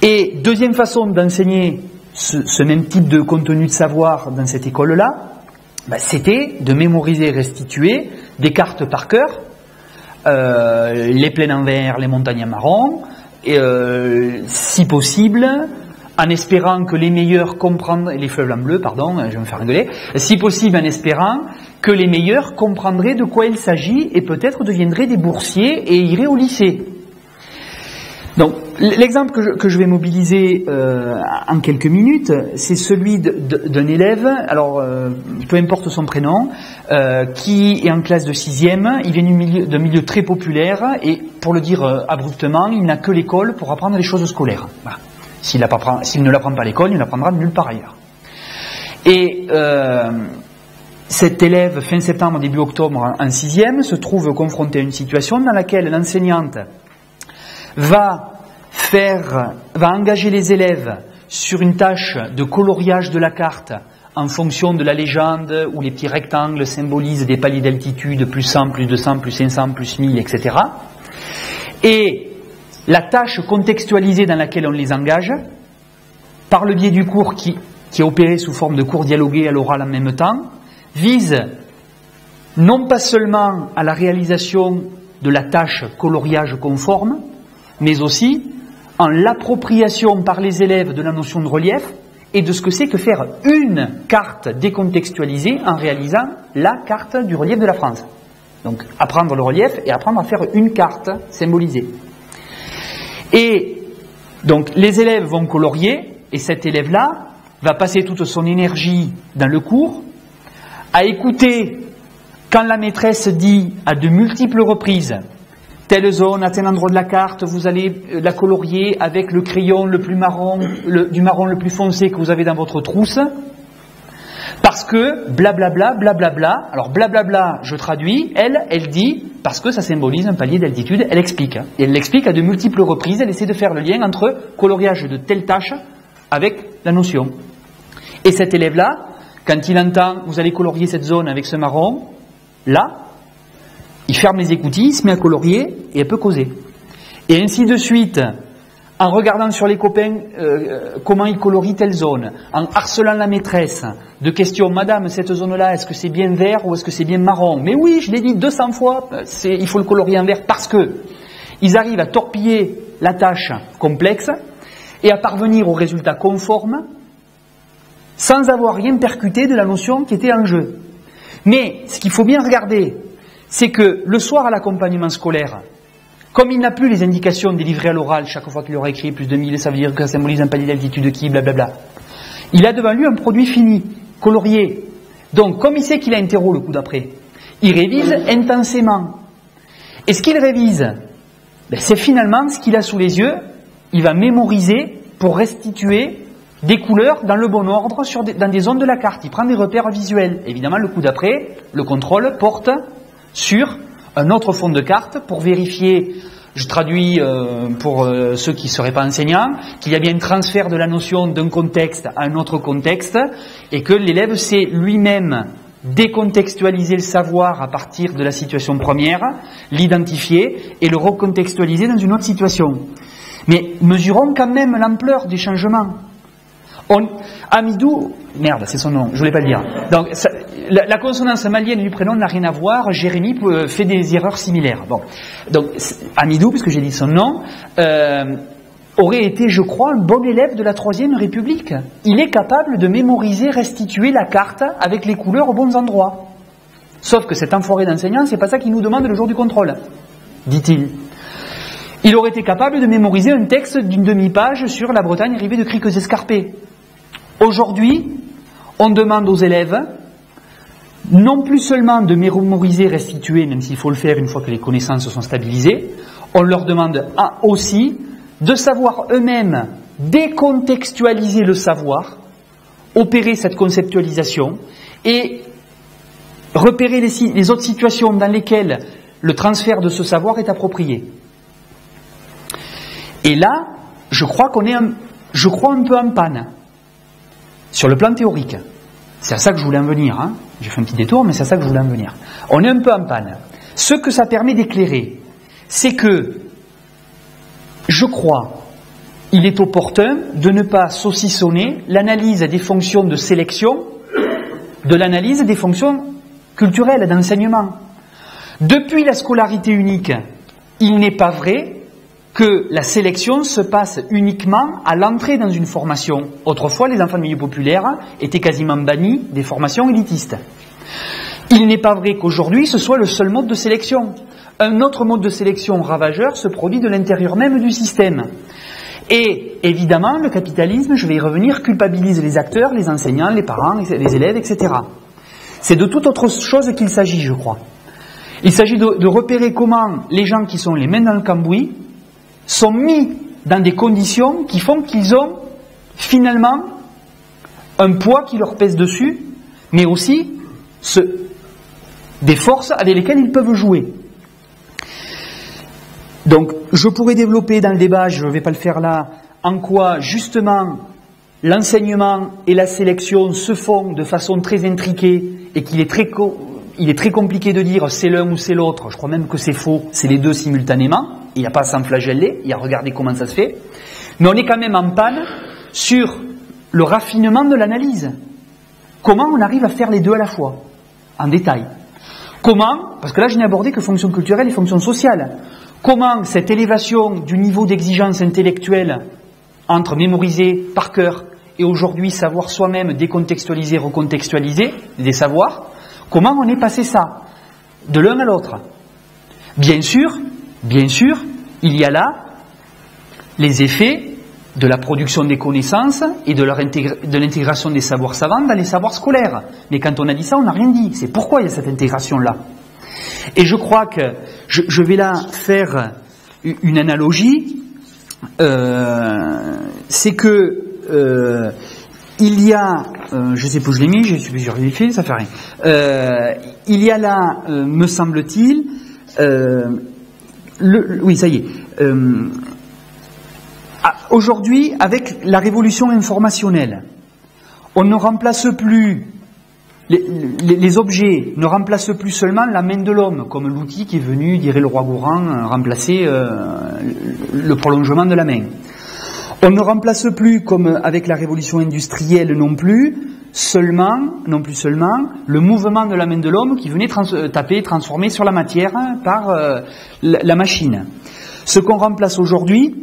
Et deuxième façon d'enseigner ce même type de contenu de savoir dans cette école-là, c'était de mémoriser et restituer des cartes par cœur, les plaines en vert, les montagnes en marron, et, si possible, en espérant que les meilleurs comprendraient, les fleuves en bleu, pardon, je vais me faire rigoler, si possible en espérant que les meilleurs comprendraient de quoi il s'agit et peut-être deviendraient des boursiers et iraient au lycée. Donc, l'exemple que je vais mobiliser en quelques minutes, c'est celui d'un élève, alors peu importe son prénom, qui est en classe de 6e, il vient d'un milieu très populaire et, pour le dire abruptement, il n'a que l'école pour apprendre les choses scolaires. Voilà. S'il ne l'apprend pas à l'école, il ne l'apprendra nulle part ailleurs. Et cet élève, fin septembre, début octobre, en 6e, se trouve confronté à une situation dans laquelle l'enseignante va engager les élèves sur une tâche de coloriage de la carte en fonction de la légende où les petits rectangles symbolisent des paliers d'altitude, plus 100, plus 200, plus 500, plus 1000, etc. Et la tâche contextualisée dans laquelle on les engage, par le biais du cours qui est opéré sous forme de cours dialogués à l'oral en même temps, vise non pas seulement à la réalisation de la tâche coloriage conforme, mais aussi en l'appropriation par les élèves de la notion de relief et de ce que c'est que faire une carte décontextualisée en réalisant la carte du relief de la France. Donc apprendre le relief et apprendre à faire une carte symbolisée. Et donc les élèves vont colorier et cet élève-là va passer toute son énergie dans le cours à écouter quand la maîtresse dit à de multiples reprises telle zone, à tel endroit de la carte, vous allez la colorier avec le crayon le plus marron, du marron le plus foncé que vous avez dans votre trousse, parce que blablabla, blablabla, alors blablabla, je traduis, elle dit, parce que ça symbolise un palier d'altitude, elle explique. Et elle l'explique à de multiples reprises, elle essaie de faire le lien entre coloriage de telle tâche avec la notion. Et cet élève-là, quand il entend, vous allez colorier cette zone avec ce marron, là, il ferme les écoutilles, il se met à colorier et elle peut causer. Et ainsi de suite, en regardant sur les copains comment ils colorient telle zone, en harcelant la maîtresse de questions, madame, cette zone-là, est-ce que c'est bien vert ou est-ce que c'est bien marron? Mais oui, je l'ai dit 200 fois, il faut le colorier en vert parce que ils arrivent à torpiller la tâche complexe et à parvenir au résultat conforme sans avoir rien percuté de la notion qui était en jeu. Mais ce qu'il faut bien regarder, c'est que le soir à l'accompagnement scolaire, comme il n'a plus les indications délivrées à l'oral chaque fois qu'il aura écrit plus de 1000, ça veut dire que ça symbolise un palier d'altitude qui, blablabla, il a devant lui un produit fini, colorié. Donc, comme il sait qu'il a un terreau le coup d'après, il révise intensément. Et ce qu'il révise, c'est finalement ce qu'il a sous les yeux, il va mémoriser pour restituer des couleurs dans le bon ordre dans des zones de la carte. Il prend des repères visuels. Évidemment, le coup d'après, le contrôle porte sur un autre fond de carte pour vérifier, je traduis pour ceux qui ne seraient pas enseignants, qu'il y a bien un transfert de la notion d'un contexte à un autre contexte et que l'élève sait lui-même décontextualiser le savoir à partir de la situation première, l'identifier et le recontextualiser dans une autre situation. Mais mesurons quand même l'ampleur des changements. Amidou, merde, c'est son nom, je voulais pas le dire. Donc, la consonance malienne du prénom n'a rien à voir. Jérémy fait des erreurs similaires. Bon, donc Amidou, puisque j'ai dit son nom, aurait été, je crois, un bon élève de la Troisième République. Il est capable de mémoriser, restituer la carte avec les couleurs aux bons endroits. Sauf que cet enfoiré d'enseignant, c'est pas ça qu'il nous demande le jour du contrôle, dit-il. Il aurait été capable de mémoriser un texte d'une demi-page sur la Bretagne arrivée de criques escarpées. Aujourd'hui, on demande aux élèves non plus seulement de mémoriser, restituer, même s'il faut le faire une fois que les connaissances sont stabilisées, on leur demande aussi de savoir eux-mêmes décontextualiser le savoir, opérer cette conceptualisation et repérer les autres situations dans lesquelles le transfert de ce savoir est approprié. Et là, je crois un peu en panne, sur le plan théorique. C'est à ça que je voulais en venir. Hein. J'ai fait un petit détour, mais c'est à ça que je voulais en venir. On est un peu en panne. Ce que ça permet d'éclairer, c'est que, je crois, il est opportun de ne pas saucissonner l'analyse des fonctions de sélection de l'analyse des fonctions culturelles d'enseignement. Depuis la scolarité unique, il n'est pas vrai que la sélection se passe uniquement à l'entrée dans une formation. Autrefois, les enfants de milieu populaire étaient quasiment bannis des formations élitistes. Il n'est pas vrai qu'aujourd'hui, ce soit le seul mode de sélection. Un autre mode de sélection ravageur se produit de l'intérieur même du système. Et évidemment, le capitalisme, je vais y revenir, culpabilise les acteurs, les enseignants, les parents, les élèves, etc. C'est de toute autre chose qu'il s'agit, je crois. Il s'agit de repérer comment les gens qui sont les mains dans le cambouis sont mis dans des conditions qui font qu'ils ont finalement un poids qui leur pèse dessus, mais aussi des forces avec lesquelles ils peuvent jouer. Donc, je pourrais développer dans le débat, je ne vais pas le faire là, en quoi justement l'enseignement et la sélection se font de façon très intriquée et qu'il est très compliqué de dire c'est l'un ou c'est l'autre. Je crois même que c'est faux, c'est les deux simultanément. Il n'y a pas à s'en flageller, il y a à regarder comment ça se fait. Mais on est quand même en panne sur le raffinement de l'analyse. Comment on arrive à faire les deux à la fois, en détail. Comment, parce que là je n'ai abordé que fonctions culturelles et fonctions sociales. Comment cette élévation du niveau d'exigence intellectuelle entre mémoriser par cœur et aujourd'hui savoir soi-même décontextualiser, recontextualiser des savoirs, comment on est passé ça de l'un à l'autre? Bien sûr, il y a là les effets de la production des connaissances et de l'intégration des savoirs savants dans les savoirs scolaires. Mais quand on a dit ça, on n'a rien dit. C'est pourquoi il y a cette intégration-là. Et je crois que je vais là faire une analogie. C'est que il y a, je sais pas où je l'ai mis, je l'ai fait, ça fait rien. Il y a là, me semble-t-il, oui, ça y est. Aujourd'hui, avec la révolution informationnelle, on ne remplace plus les objets ne remplacent plus seulement la main de l'homme, comme l'outil qui est venu, dirait le roi Gourand, remplacer le prolongement de la main. On ne remplace plus, comme avec la révolution industrielle non plus seulement, le mouvement de la main de l'homme qui venait transformer sur la matière par la machine. Ce qu'on remplace aujourd'hui,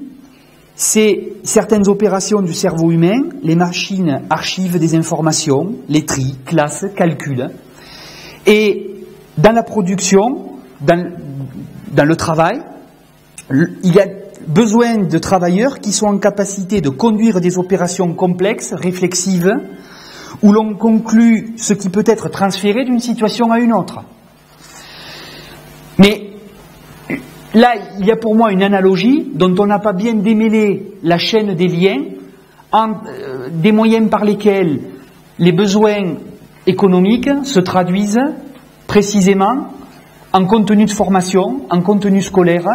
c'est certaines opérations du cerveau humain. Les machines archivent des informations, les trient, classent, calculent. Et dans la production, dans le travail, il y a besoin de travailleurs qui sont en capacité de conduire des opérations complexes, réflexives, où l'on conclut ce qui peut être transféré d'une situation à une autre. Mais là, il y a pour moi une analogie dont on n'a pas bien démêlé la chaîne des liens, des moyens par lesquels les besoins économiques se traduisent précisément en contenu de formation, en contenu scolaire,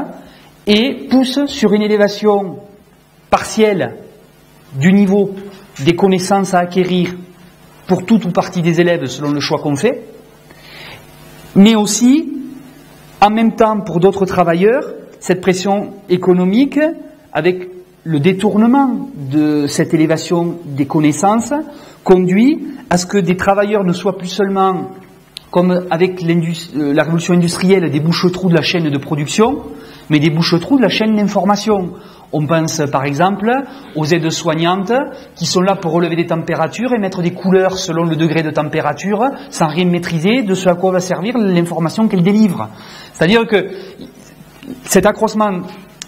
et poussent sur une élévation partielle du niveau des connaissances à acquérir pour toute ou partie des élèves selon le choix qu'on fait, mais aussi en même temps, pour d'autres travailleurs, cette pression économique, avec le détournement de cette élévation des connaissances, conduit à ce que des travailleurs ne soient plus seulement, comme avec la révolution industrielle, des bouche-trous de la chaîne de production, mais des bouche-trous de la chaîne d'information. On pense par exemple aux aides-soignantes qui sont là pour relever des températures et mettre des couleurs selon le degré de température, sans rien maîtriser de ce à quoi va servir l'information qu'elles délivrent. C'est-à-dire que cet accroissement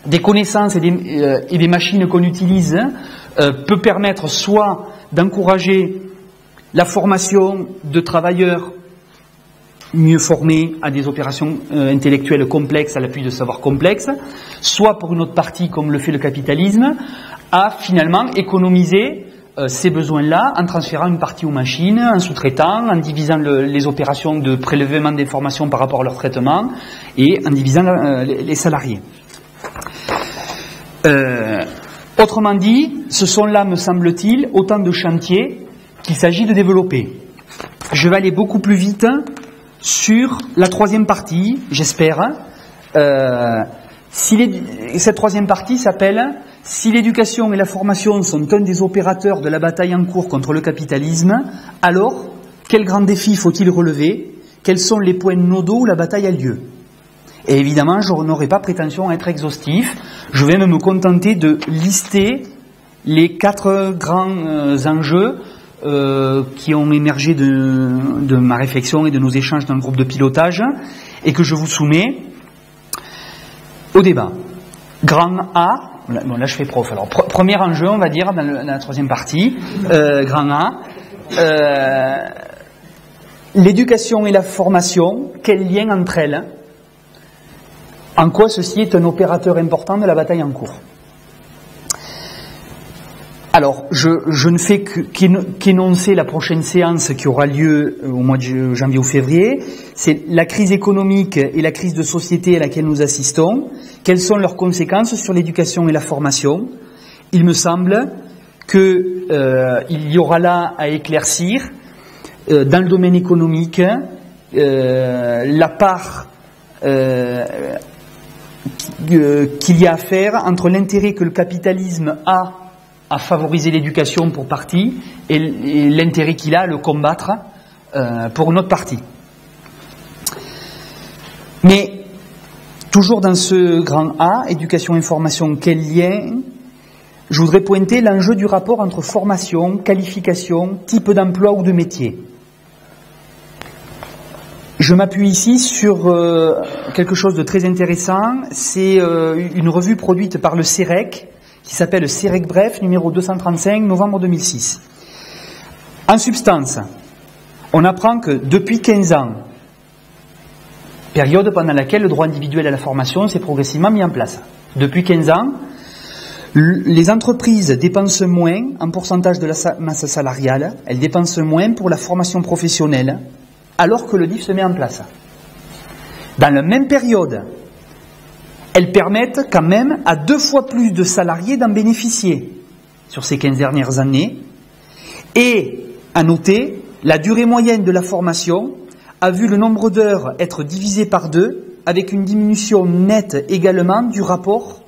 des connaissances et des machines qu'on utilise peut permettre soit d'encourager la formation de travailleurs mieux formés à des opérations intellectuelles complexes à l'appui de savoirs complexes, soit pour une autre partie, comme le fait le capitalisme, à finalement économiser ces besoins-là en transférant une partie aux machines, en sous-traitant, en divisant les opérations de prélèvement d'informations par rapport à leur traitement et en divisant les salariés. Autrement dit, ce sont là, me semble-t-il, autant de chantiers qu'il s'agit de développer. Je vais aller beaucoup plus vite sur la troisième partie, j'espère. Cette troisième partie s'appelle « Si l'éducation et la formation sont un des opérateurs de la bataille en cours contre le capitalisme, alors quels grands défis faut-il relever? Quels sont les points nodaux où la bataille a lieu ?» Et évidemment, je n'aurai pas prétention à être exhaustif. Je vais me contenter de lister les 4 grands enjeux qui ont émergé de ma réflexion et de nos échanges dans le groupe de pilotage et que je vous soumets au débat. Grand A, bon là je fais prof, alors premier enjeu on va dire dans la troisième partie, grand A, l'éducation et la formation, quel lien entre elles? En quoi ceci est un opérateur important de la bataille en cours? Alors, je ne fais qu'énoncer la prochaine séance qui aura lieu au mois de janvier ou février. C'est la crise économique et la crise de société à laquelle nous assistons. Quelles sont leurs conséquences sur l'éducation et la formation? Il me semble qu'il y aura là à éclaircir, dans le domaine économique, la part qu'il y a à faire entre l'intérêt que le capitalisme a à favoriser l'éducation pour partie et l'intérêt qu'il a à le combattre pour une autre partie. Mais toujours dans ce grand A, éducation et formation, quel lien? Je voudrais pointer l'enjeu du rapport entre formation, qualification, type d'emploi ou de métier. Je m'appuie ici sur quelque chose de très intéressant. C'est une revue produite par le CEREC, qui s'appelle CEREC Bref, numéro 235, novembre 2006. En substance, on apprend que depuis 15 ans, période pendant laquelle le droit individuel à la formation s'est progressivement mis en place, depuis 15 ans, les entreprises dépensent moins en pourcentage de la masse salariale, elles dépensent moins pour la formation professionnelle, alors que le DIF se met en place. Dans la même période, elles permettent quand même à 2 fois plus de salariés d'en bénéficier sur ces 15 dernières années. Et, à noter, la durée moyenne de la formation a vu le nombre d'heures être divisé par 2, avec une diminution nette également du rapport,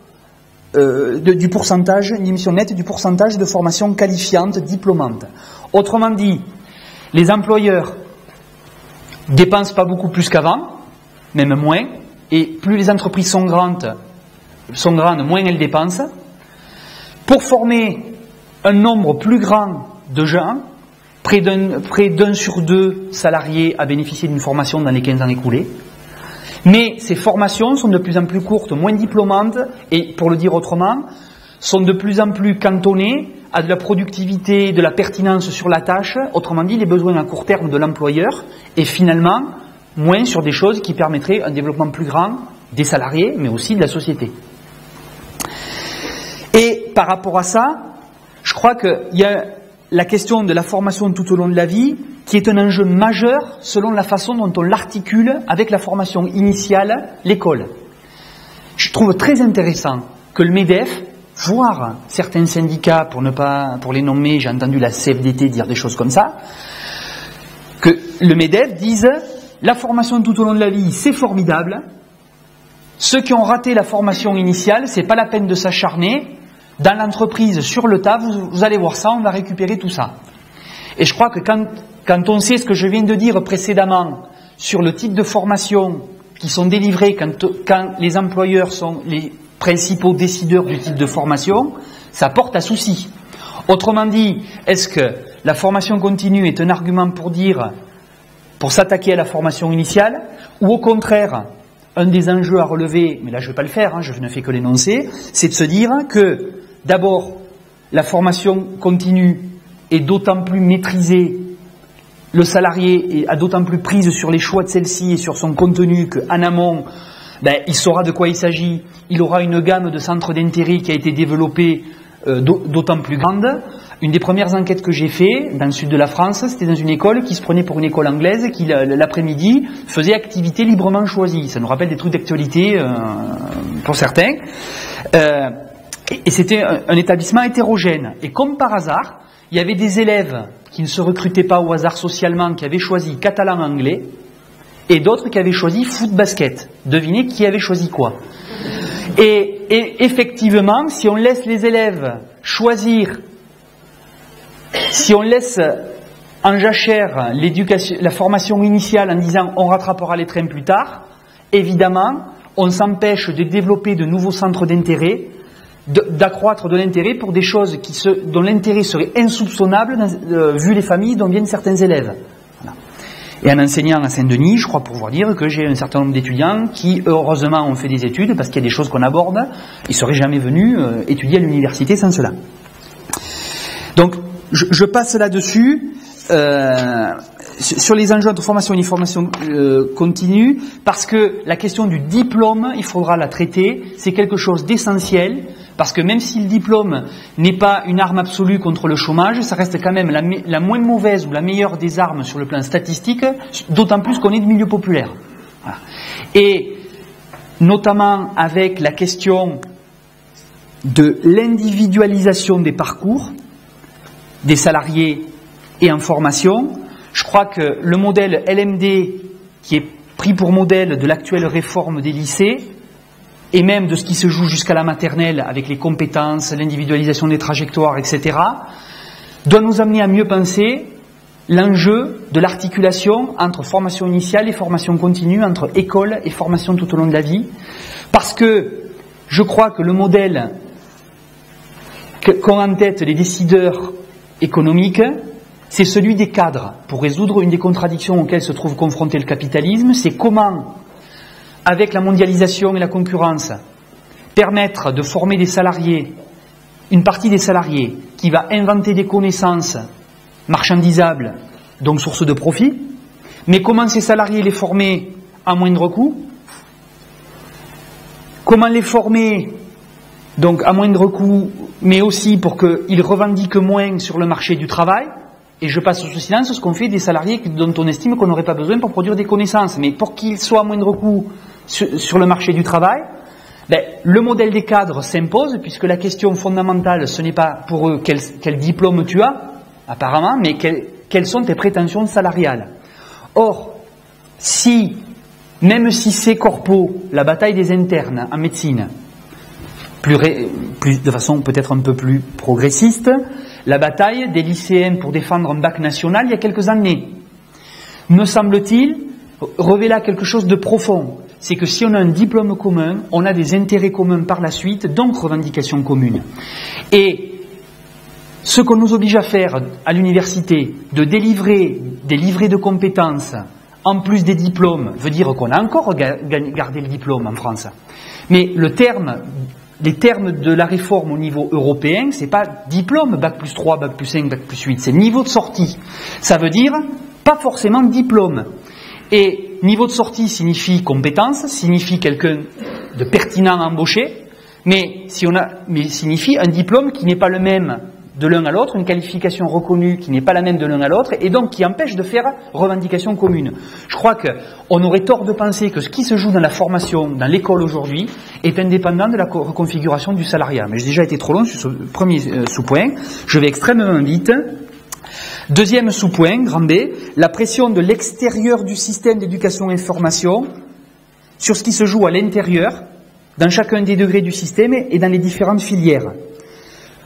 du pourcentage, une diminution nette du pourcentage de formation qualifiante, diplômante. Autrement dit, les employeurs dépensent pas beaucoup plus qu'avant, même moins, et plus les entreprises sont grandes, moins elles dépensent. Pour former un nombre plus grand de gens, près d'un sur 2 salariés a bénéficié d'une formation dans les 15 ans écoulés. Mais ces formations sont de plus en plus courtes, moins diplômantes, et pour le dire autrement, sont de plus en plus cantonnées à de la productivité, de la pertinence sur la tâche, autrement dit les besoins à court terme de l'employeur, et finalement moins sur des choses qui permettraient un développement plus grand des salariés, mais aussi de la société. Et par rapport à ça, je crois qu'il y a la question de la formation tout au long de la vie, qui est un enjeu majeur selon la façon dont on l'articule avec la formation initiale, l'école. Je trouve très intéressant que le MEDEF, voire certains syndicats, pour les nommer, j'ai entendu la CFDT dire des choses comme ça, que le MEDEF dise la formation tout au long de la vie, c'est formidable. Ceux qui ont raté la formation initiale, c'est pas la peine de s'acharner. Dans l'entreprise, sur le tas, vous allez voir ça, on va récupérer tout ça. Et je crois que quand on sait ce que je viens de dire précédemment sur le type de formation qui sont délivrées quand les employeurs sont les principaux décideurs du type de formation, ça porte à souci. Autrement dit, est-ce que la formation continue est un argument pour s'attaquer à la formation initiale, ou au contraire, un des enjeux à relever, mais là je ne vais pas le faire, je ne fais que l'énoncer, c'est de se dire que d'abord, la formation continue est d'autant plus maîtrisée, le salarié a d'autant plus prise sur les choix de celle-ci et sur son contenu qu'en amont, il saura de quoi il s'agit, il aura une gamme de centres d'intérêt qui a été développée d'autant plus grande. Une des premières enquêtes que j'ai fait dans le sud de la France, c'était dans une école qui se prenait pour une école anglaise qui l'après-midi faisait activité librement choisie. Ça nous rappelle des trucs d'actualité pour certains. Et c'était un établissement hétérogène. Et comme par hasard, il y avait des élèves qui ne se recrutaient pas au hasard socialement, qui avaient choisi catalan-anglais, et d'autres qui avaient choisi foot-basket. Devinez qui avait choisi quoi. Et effectivement, si on laisse les élèves choisir, si on laisse en jachère la formation initiale en disant on rattrapera les trains plus tard, évidemment, on s'empêche de développer de nouveaux centres d'intérêt, d'accroître de l'intérêt pour des choses dont l'intérêt serait insoupçonnable vu les familles dont viennent certains élèves. Voilà. Et en enseignant à Saint-Denis, je crois pouvoir dire que j'ai un certain nombre d'étudiants qui, heureusement, ont fait des études, parce qu'il y a des choses qu'on aborde, ils ne seraient jamais venus étudier à l'université sans cela. Donc, je passe là-dessus, sur les enjeux de formation et de formation continue, parce que la question du diplôme, il faudra la traiter, c'est quelque chose d'essentiel, parce que même si le diplôme n'est pas une arme absolue contre le chômage, ça reste quand même la moins mauvaise ou la meilleure des armes sur le plan statistique, d'autant plus qu'on est de milieu populaire. Voilà. Et notamment avec la question de l'individualisation des parcours des salariés et en formation, je crois que le modèle LMD, qui est pris pour modèle de l'actuelle réforme des lycées, et même de ce qui se joue jusqu'à la maternelle avec les compétences, l'individualisation des trajectoires, etc., doit nous amener à mieux penser l'enjeu de l'articulation entre formation initiale et formation continue, entre école et formation tout au long de la vie, parce que je crois que le modèle qu'ont en tête les décideurs économiques, c'est celui des cadres. Pour résoudre une des contradictions auxquelles se trouve confronté le capitalisme, c'est comment, avec la mondialisation et la concurrence, permettre de former des salariés, une partie des salariés, qui va inventer des connaissances marchandisables, donc source de profit, mais comment ces salariés les former à moindre coût, comment les former donc à moindre coût, mais aussi pour qu'ils revendiquent moins sur le marché du travail. Et je passe sous silence ce qu'on fait des salariés dont on estime qu'on n'aurait pas besoin pour produire des connaissances. Mais pour qu'ils soient à moindre coût sur le marché du travail, le modèle des cadres s'impose, puisque la question fondamentale, ce n'est pas pour eux quel diplôme tu as, apparemment, mais quelles sont tes prétentions salariales. Or, même si c'est corpo, la bataille des internes en médecine, de façon peut-être un peu plus progressiste, la bataille des lycéens pour défendre un bac national il y a quelques années, me semble-t-il, révéla quelque chose de profond. C'est que si on a un diplôme commun, on a des intérêts communs par la suite, donc revendications communes. Et ce qu'on nous oblige à faire à l'université, de délivrer des livrets de compétences en plus des diplômes, veut dire qu'on a encore gardé le diplôme en France. Mais les termes de la réforme au niveau européen, c'est pas diplôme, bac plus 3, bac plus 5, bac plus 8, c'est niveau de sortie. Ça veut dire pas forcément diplôme. Et niveau de sortie signifie compétence, signifie quelqu'un de pertinent à embaucher, mais signifie un diplôme qui n'est pas le même de l'un à l'autre, une qualification reconnue qui n'est pas la même de l'un à l'autre, et donc qui empêche de faire revendication commune. Je crois qu'on aurait tort de penser que ce qui se joue dans la formation, dans l'école aujourd'hui, est indépendant de la reconfiguration du salariat. Mais j'ai déjà été trop long sur ce premier sous-point, je vais extrêmement vite. Deuxième sous-point, grand B, la pression de l'extérieur du système d'éducation et de formation sur ce qui se joue à l'intérieur, dans chacun des degrés du système et dans les différentes filières.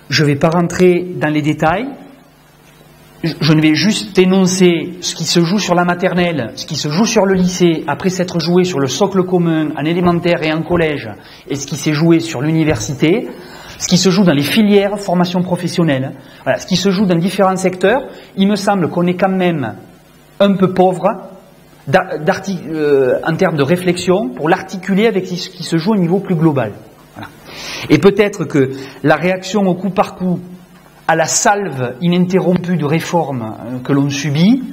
Je ne vais pas rentrer dans les détails, je ne vais juste énoncer ce qui se joue sur la maternelle, ce qui se joue sur le lycée, après s'être joué sur le socle commun, en élémentaire et en collège, et ce qui s'est joué sur l'université, ce qui se joue dans les filières formation professionnelle, voilà, ce qui se joue dans différents secteurs. Il me semble qu'on est quand même un peu pauvre en termes de réflexion pour l'articuler avec ce qui se joue au niveau plus global. Voilà. Et peut-être que la réaction au coup par coup à la salve ininterrompue de réformes que l'on subit,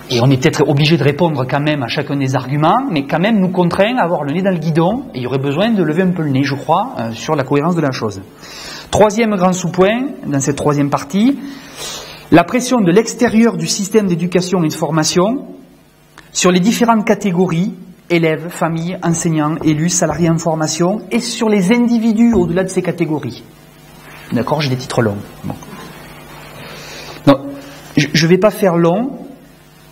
et on est peut-être obligé de répondre quand même à chacun des arguments, mais quand même nous contraint à avoir le nez dans le guidon, et il y aurait besoin de lever un peu le nez, je crois, sur la cohérence de la chose. Troisième grand sous-point, dans cette troisième partie, la pression de l'extérieur du système d'éducation et de formation sur les différentes catégories élèves, familles, enseignants, élus, salariés en formation, et sur les individus au-delà de ces catégories. D'accord, j'ai des titres longs. Bon. Non, je ne vais pas faire long,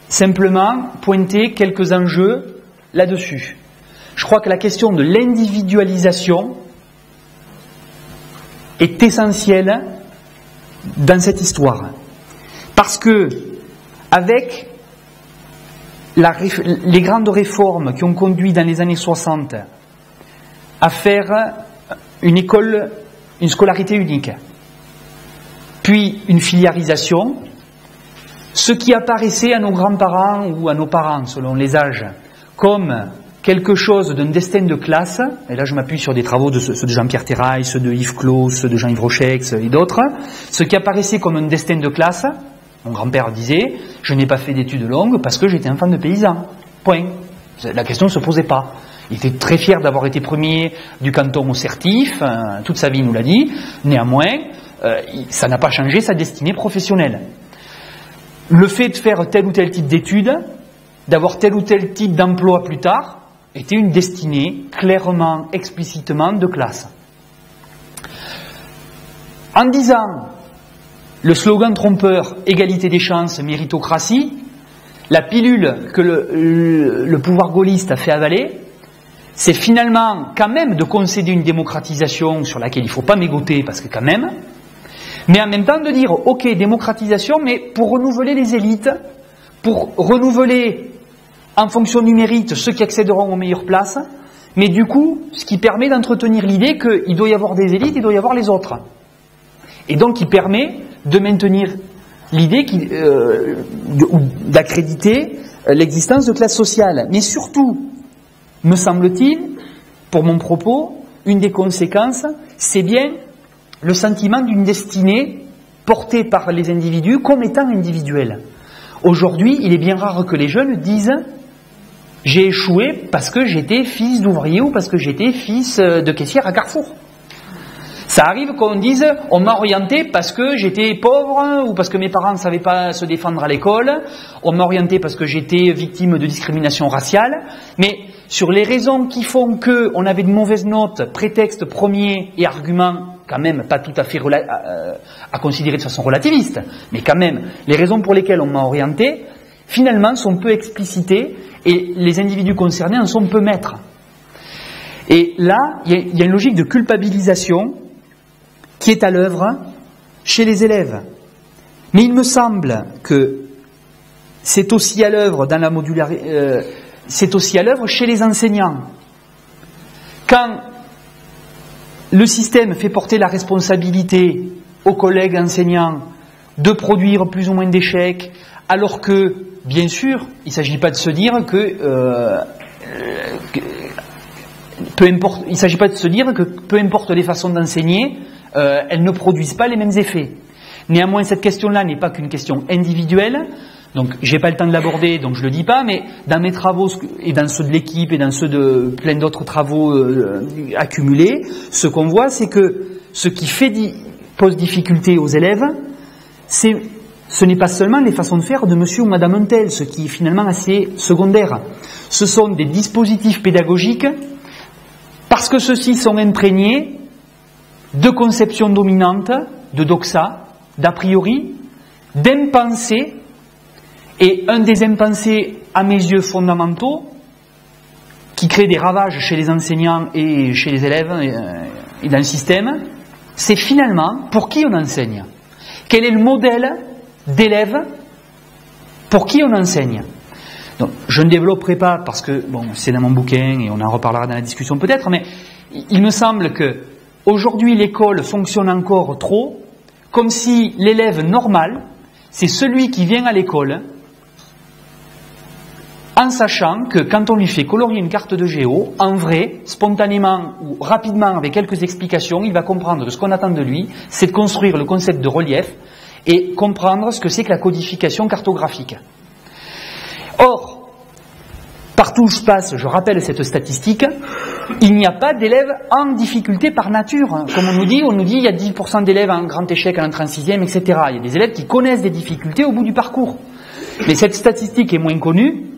simplement pointer quelques enjeux là-dessus. Je crois que la question de l'individualisation est essentielle dans cette histoire. Parce que, avec les grandes réformes qui ont conduit dans les années 60 à faire une scolarité unique, puis une filiarisation, ce qui apparaissait à nos grands-parents ou à nos parents, selon les âges, comme quelque chose d'un destin de classe, et là je m'appuie sur des travaux de ceux de Jean-Pierre Terrail, ceux de Yves Clos, ceux de Jean-Yves Rochex et d'autres, ce qui apparaissait comme un destin de classe, mon grand-père disait, je n'ai pas fait d'études longues parce que j'étais enfant de paysan. Point. La question ne se posait pas. Il était très fier d'avoir été premier du canton au Certif, toute sa vie il nous l'a dit. Néanmoins, ça n'a pas changé sa destinée professionnelle. Le fait de faire tel ou tel type d'études, d'avoir tel ou tel type d'emploi plus tard, était une destinée clairement, explicitement de classe. En disant le slogan trompeur « égalité des chances, méritocratie », la pilule que le pouvoir gaulliste a fait avaler, c'est finalement quand même de concéder une démocratisation sur laquelle il ne faut pas mégoter, parce que quand même, mais en même temps de dire « ok, démocratisation, mais pour renouveler les élites, pour renouveler en fonction du mérite ceux qui accéderont aux meilleures places, mais du coup, ce qui permet d'entretenir l'idée qu'il doit y avoir des élites, il doit y avoir les autres. » Et donc, il permet de maintenir l'idée d'accréditer l'existence de classes sociales. Mais surtout, me semble-t-il, pour mon propos, une des conséquences, c'est bien le sentiment d'une destinée portée par les individus comme étant individuelle. Aujourd'hui, il est bien rare que les jeunes disent « j'ai échoué parce que j'étais fils d'ouvrier ou parce que j'étais fils de caissière à Carrefour ». Ça arrive qu'on dise « on m'a orienté parce que j'étais pauvre ou parce que mes parents ne savaient pas se défendre à l'école, on m'a orienté parce que j'étais victime de discrimination raciale ». Mais sur les raisons qui font qu'on avait de mauvaises notes, prétexte premier et argument quand même pas tout à fait à considérer de façon relativiste, mais quand même, les raisons pour lesquelles on m'a orienté, finalement, sont peu explicitées et les individus concernés en sont peu maîtres. Et là, il y a une logique de culpabilisation qui est à l'œuvre chez les élèves. Mais il me semble que c'est aussi à l'œuvre dans la modularité, c'est aussi à l'œuvre chez les enseignants. Quand le système fait porter la responsabilité aux collègues enseignants de produire plus ou moins d'échecs, alors que, bien sûr, il ne s'agit pas de se dire que peu importe les façons d'enseigner, elles ne produisent pas les mêmes effets. Néanmoins, cette question-là n'est pas qu'une question individuelle. Donc, j'ai pas le temps de l'aborder, donc je le dis pas, mais dans mes travaux, et dans ceux de l'équipe, et dans ceux de plein d'autres travaux accumulés, ce qu'on voit, c'est que ce qui pose difficulté aux élèves, ce n'est pas seulement les façons de faire de monsieur ou madame Untel, ce qui est finalement assez secondaire. Ce sont des dispositifs pédagogiques, parce que ceux-ci sont imprégnés de conceptions dominantes, de doxa, d'a priori, d'impensés. Et un des impensés, à mes yeux, fondamentaux, qui crée des ravages chez les enseignants et chez les élèves et dans le système, c'est finalement pour qui on enseigne. Quel est le modèle d'élève pour qui on enseigne. Donc, je ne développerai pas parce que, bon, c'est dans mon bouquin et on en reparlera dans la discussion peut-être, mais il me semble que aujourd'hui l'école fonctionne encore trop comme si l'élève normal, c'est celui qui vient à l'école en sachant que quand on lui fait colorier une carte de géo, en vrai, spontanément ou rapidement, avec quelques explications, il va comprendre que ce qu'on attend de lui, c'est de construire le concept de relief et comprendre ce que c'est que la codification cartographique. Or, partout où je passe, je rappelle cette statistique, il n'y a pas d'élèves en difficulté par nature. Comme on nous dit il y a 10% d'élèves en grand échec en entrant en 6e, etc. Il y a des élèves qui connaissent des difficultés au bout du parcours. Mais cette statistique est moins connue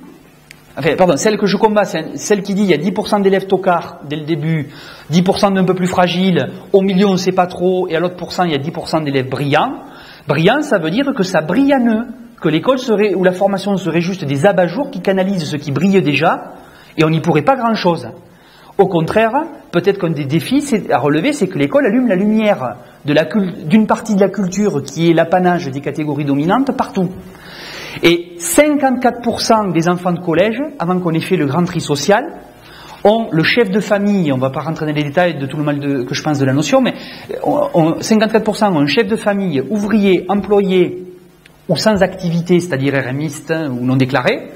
enfin, pardon, celle que je combats, c'est celle qui dit il y a 10% d'élèves tocards dès le début, 10% d'un peu plus fragiles, au milieu on ne sait pas trop, et à l'autre pourcent il y a 10% d'élèves brillants. Brillants, ça veut dire que ça brille à eux, que l'école serait, ou la formation serait juste des abat-jours qui canalisent ce qui brille déjà, et on n'y pourrait pas grand-chose. Au contraire, peut-être qu'un des défis à relever, c'est que l'école allume la lumière d'une partie de la culture qui est l'apanage des catégories dominantes partout. Et 54% des enfants de collège, avant qu'on ait fait le grand tri social, ont le chef de famille, on ne va pas rentrer dans les détails de tout le mal que je pense de la notion, mais 54% ont un chef de famille, ouvrier, employé ou sans activité, c'est-à-dire RMiste ou non déclaré.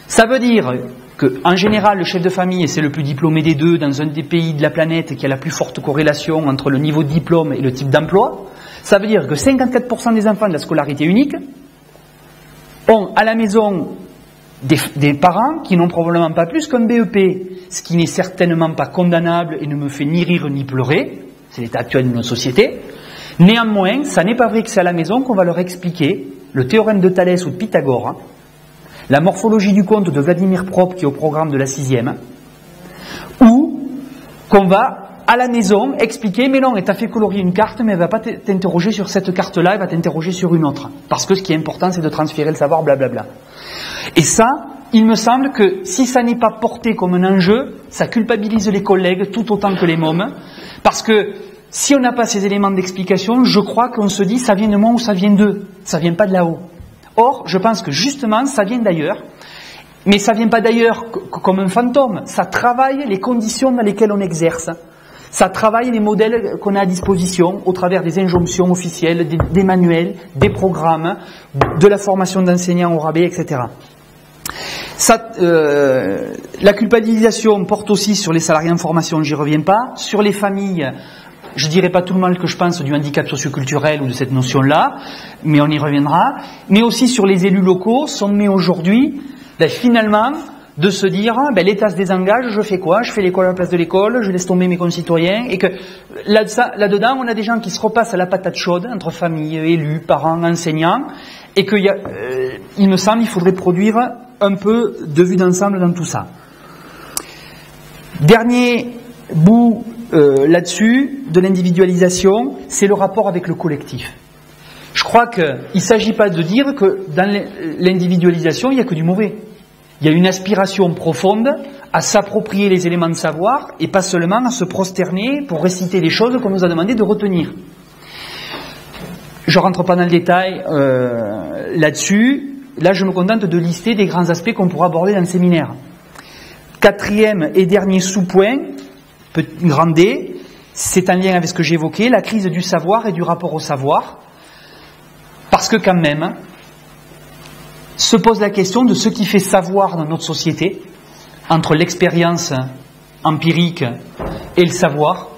Ça veut dire qu'en général, le chef de famille, c'est le plus diplômé des deux dans un des pays de la planète qui a la plus forte corrélation entre le niveau de diplôme et le type d'emploi. Ça veut dire que 54% des enfants de la scolarité unique ont à la maison des parents qui n'ont probablement pas plus qu'un BEP, ce qui n'est certainement pas condamnable et ne me fait ni rire ni pleurer, c'est l'état actuel de notre société. Néanmoins, ça n'est pas vrai que c'est à la maison qu'on va leur expliquer le théorème de Thalès ou de Pythagore, la morphologie du conte de Vladimir Propp qui est au programme de la 6e, ou qu'on va à la maison expliquer, mais non, elle t'a fait colorier une carte, mais elle ne va pas t'interroger sur cette carte-là, elle va t'interroger sur une autre. Parce que ce qui est important, c'est de transférer le savoir, blablabla. Et ça, il me semble que si ça n'est pas porté comme un enjeu, ça culpabilise les collègues tout autant que les mômes, parce que si on n'a pas ces éléments d'explication, je crois qu'on se dit ça vient de moi ou ça vient d'eux, ça vient pas de là-haut. Or, je pense que justement, ça vient d'ailleurs, mais ça vient pas d'ailleurs comme un fantôme, ça travaille les conditions dans lesquelles on exerce, ça travaille les modèles qu'on a à disposition au travers des injonctions officielles, des manuels, des programmes, de la formation d'enseignants au rabais, etc. Ça, la culpabilisation porte aussi sur les salariés en formation, j'y reviens pas, sur les familles. Je ne dirai pas tout le mal que je pense du handicap socioculturel ou de cette notion-là, mais on y reviendra. Mais aussi sur les élus locaux, sommet aujourd'hui, finalement, de se dire, l'État se désengage, je fais quoi? Je fais l'école à la place de l'école, je laisse tomber mes concitoyens, et que là-dedans, on a des gens qui se repassent à la patate chaude, entre familles, élus, parents, enseignants, et il me semble, il faudrait produire un peu de vue d'ensemble dans tout ça. Dernier bout là-dessus, de l'individualisation, c'est le rapport avec le collectif. Je crois qu'il ne s'agit pas de dire que dans l'individualisation, il n'y a que du mauvais. Il y a une aspiration profonde à s'approprier les éléments de savoir et pas seulement à se prosterner pour réciter les choses qu'on nous a demandé de retenir. Je ne rentre pas dans le détail là-dessus. Là, je me contente de lister des grands aspects qu'on pourra aborder dans le séminaire. Quatrième et dernier sous-point, grand D, c'est en lien avec ce que j'ai évoqué, la crise du savoir et du rapport au savoir. Parce que quand même, se pose la question de ce qui fait savoir dans notre société, entre l'expérience empirique et le savoir,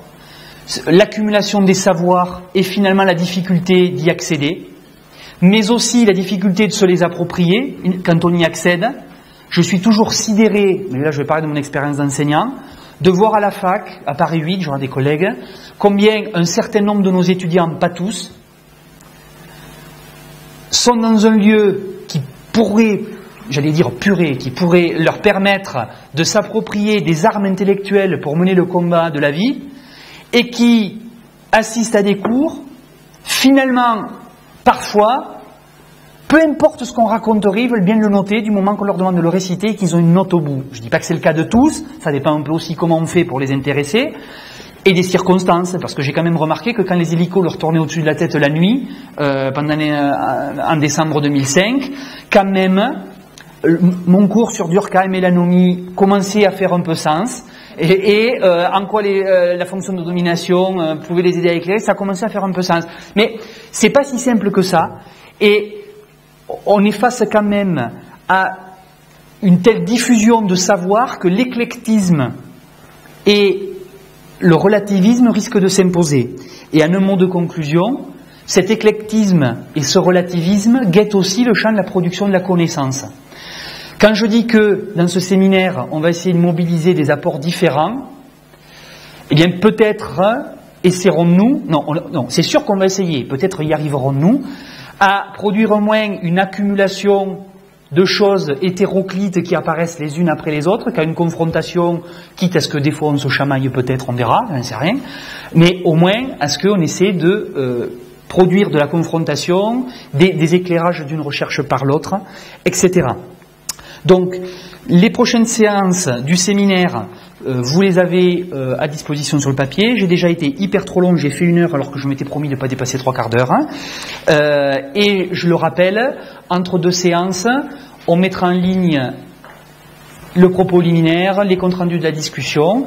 l'accumulation des savoirs et finalement la difficulté d'y accéder, mais aussi la difficulté de se les approprier quand on y accède. Je suis toujours sidéré, mais là je vais parler de mon expérience d'enseignant, de voir à la fac, à Paris 8, j'aurai des collègues, combien un certain nombre de nos étudiants, pas tous, sont dans un lieu qui pourrait, j'allais dire purée, qui pourrait leur permettre de s'approprier des armes intellectuelles pour mener le combat de la vie, et qui assistent à des cours, finalement, parfois, peu importe ce qu'on raconterait, ils veulent bien le noter du moment qu'on leur demande de le réciter et qu'ils ont une note au bout. Je ne dis pas que c'est le cas de tous, ça dépend un peu aussi comment on fait pour les intéresser, et des circonstances, parce que j'ai quand même remarqué que quand les hélicos leur tournaient au-dessus de la tête la nuit, en décembre 2005, quand même, mon cours sur Durkheim et l'anomie commençait à faire un peu sens, et en quoi la fonction de domination pouvait les aider à éclairer, ça commençait à faire un peu sens. Mais c'est pas si simple que ça, et on est face quand même à une telle diffusion de savoir que l'éclectisme et le relativisme risquent de s'imposer. Et en un mot de conclusion, cet éclectisme et ce relativisme guettent aussi le champ de la production de la connaissance. Quand je dis que dans ce séminaire, on va essayer de mobiliser des apports différents, eh bien peut-être essaierons-nous, non, c'est sûr qu'on va essayer, peut-être y arriverons-nous, à produire au moins une accumulation de choses hétéroclites qui apparaissent les unes après les autres, qu'à une confrontation, quitte à ce que des fois on se chamaille peut-être, on verra, j'en sais rien, mais au moins à ce qu'on essaie de produire de la confrontation, des éclairages d'une recherche par l'autre, etc. Donc, les prochaines séances du séminaire, vous les avez à disposition sur le papier. J'ai déjà été hyper trop long, j'ai fait 1 heure alors que je m'étais promis de ne pas dépasser 3/4 d'heure. Et je le rappelle, entre 2 séances, on mettra en ligne le propos liminaire, les comptes rendus de la discussion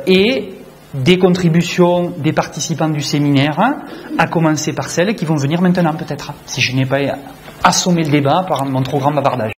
et des contributions des participants du séminaire, à commencer par celles qui vont venir maintenant peut-être, si je n'ai pas assommé le débat par mon trop grand bavardage.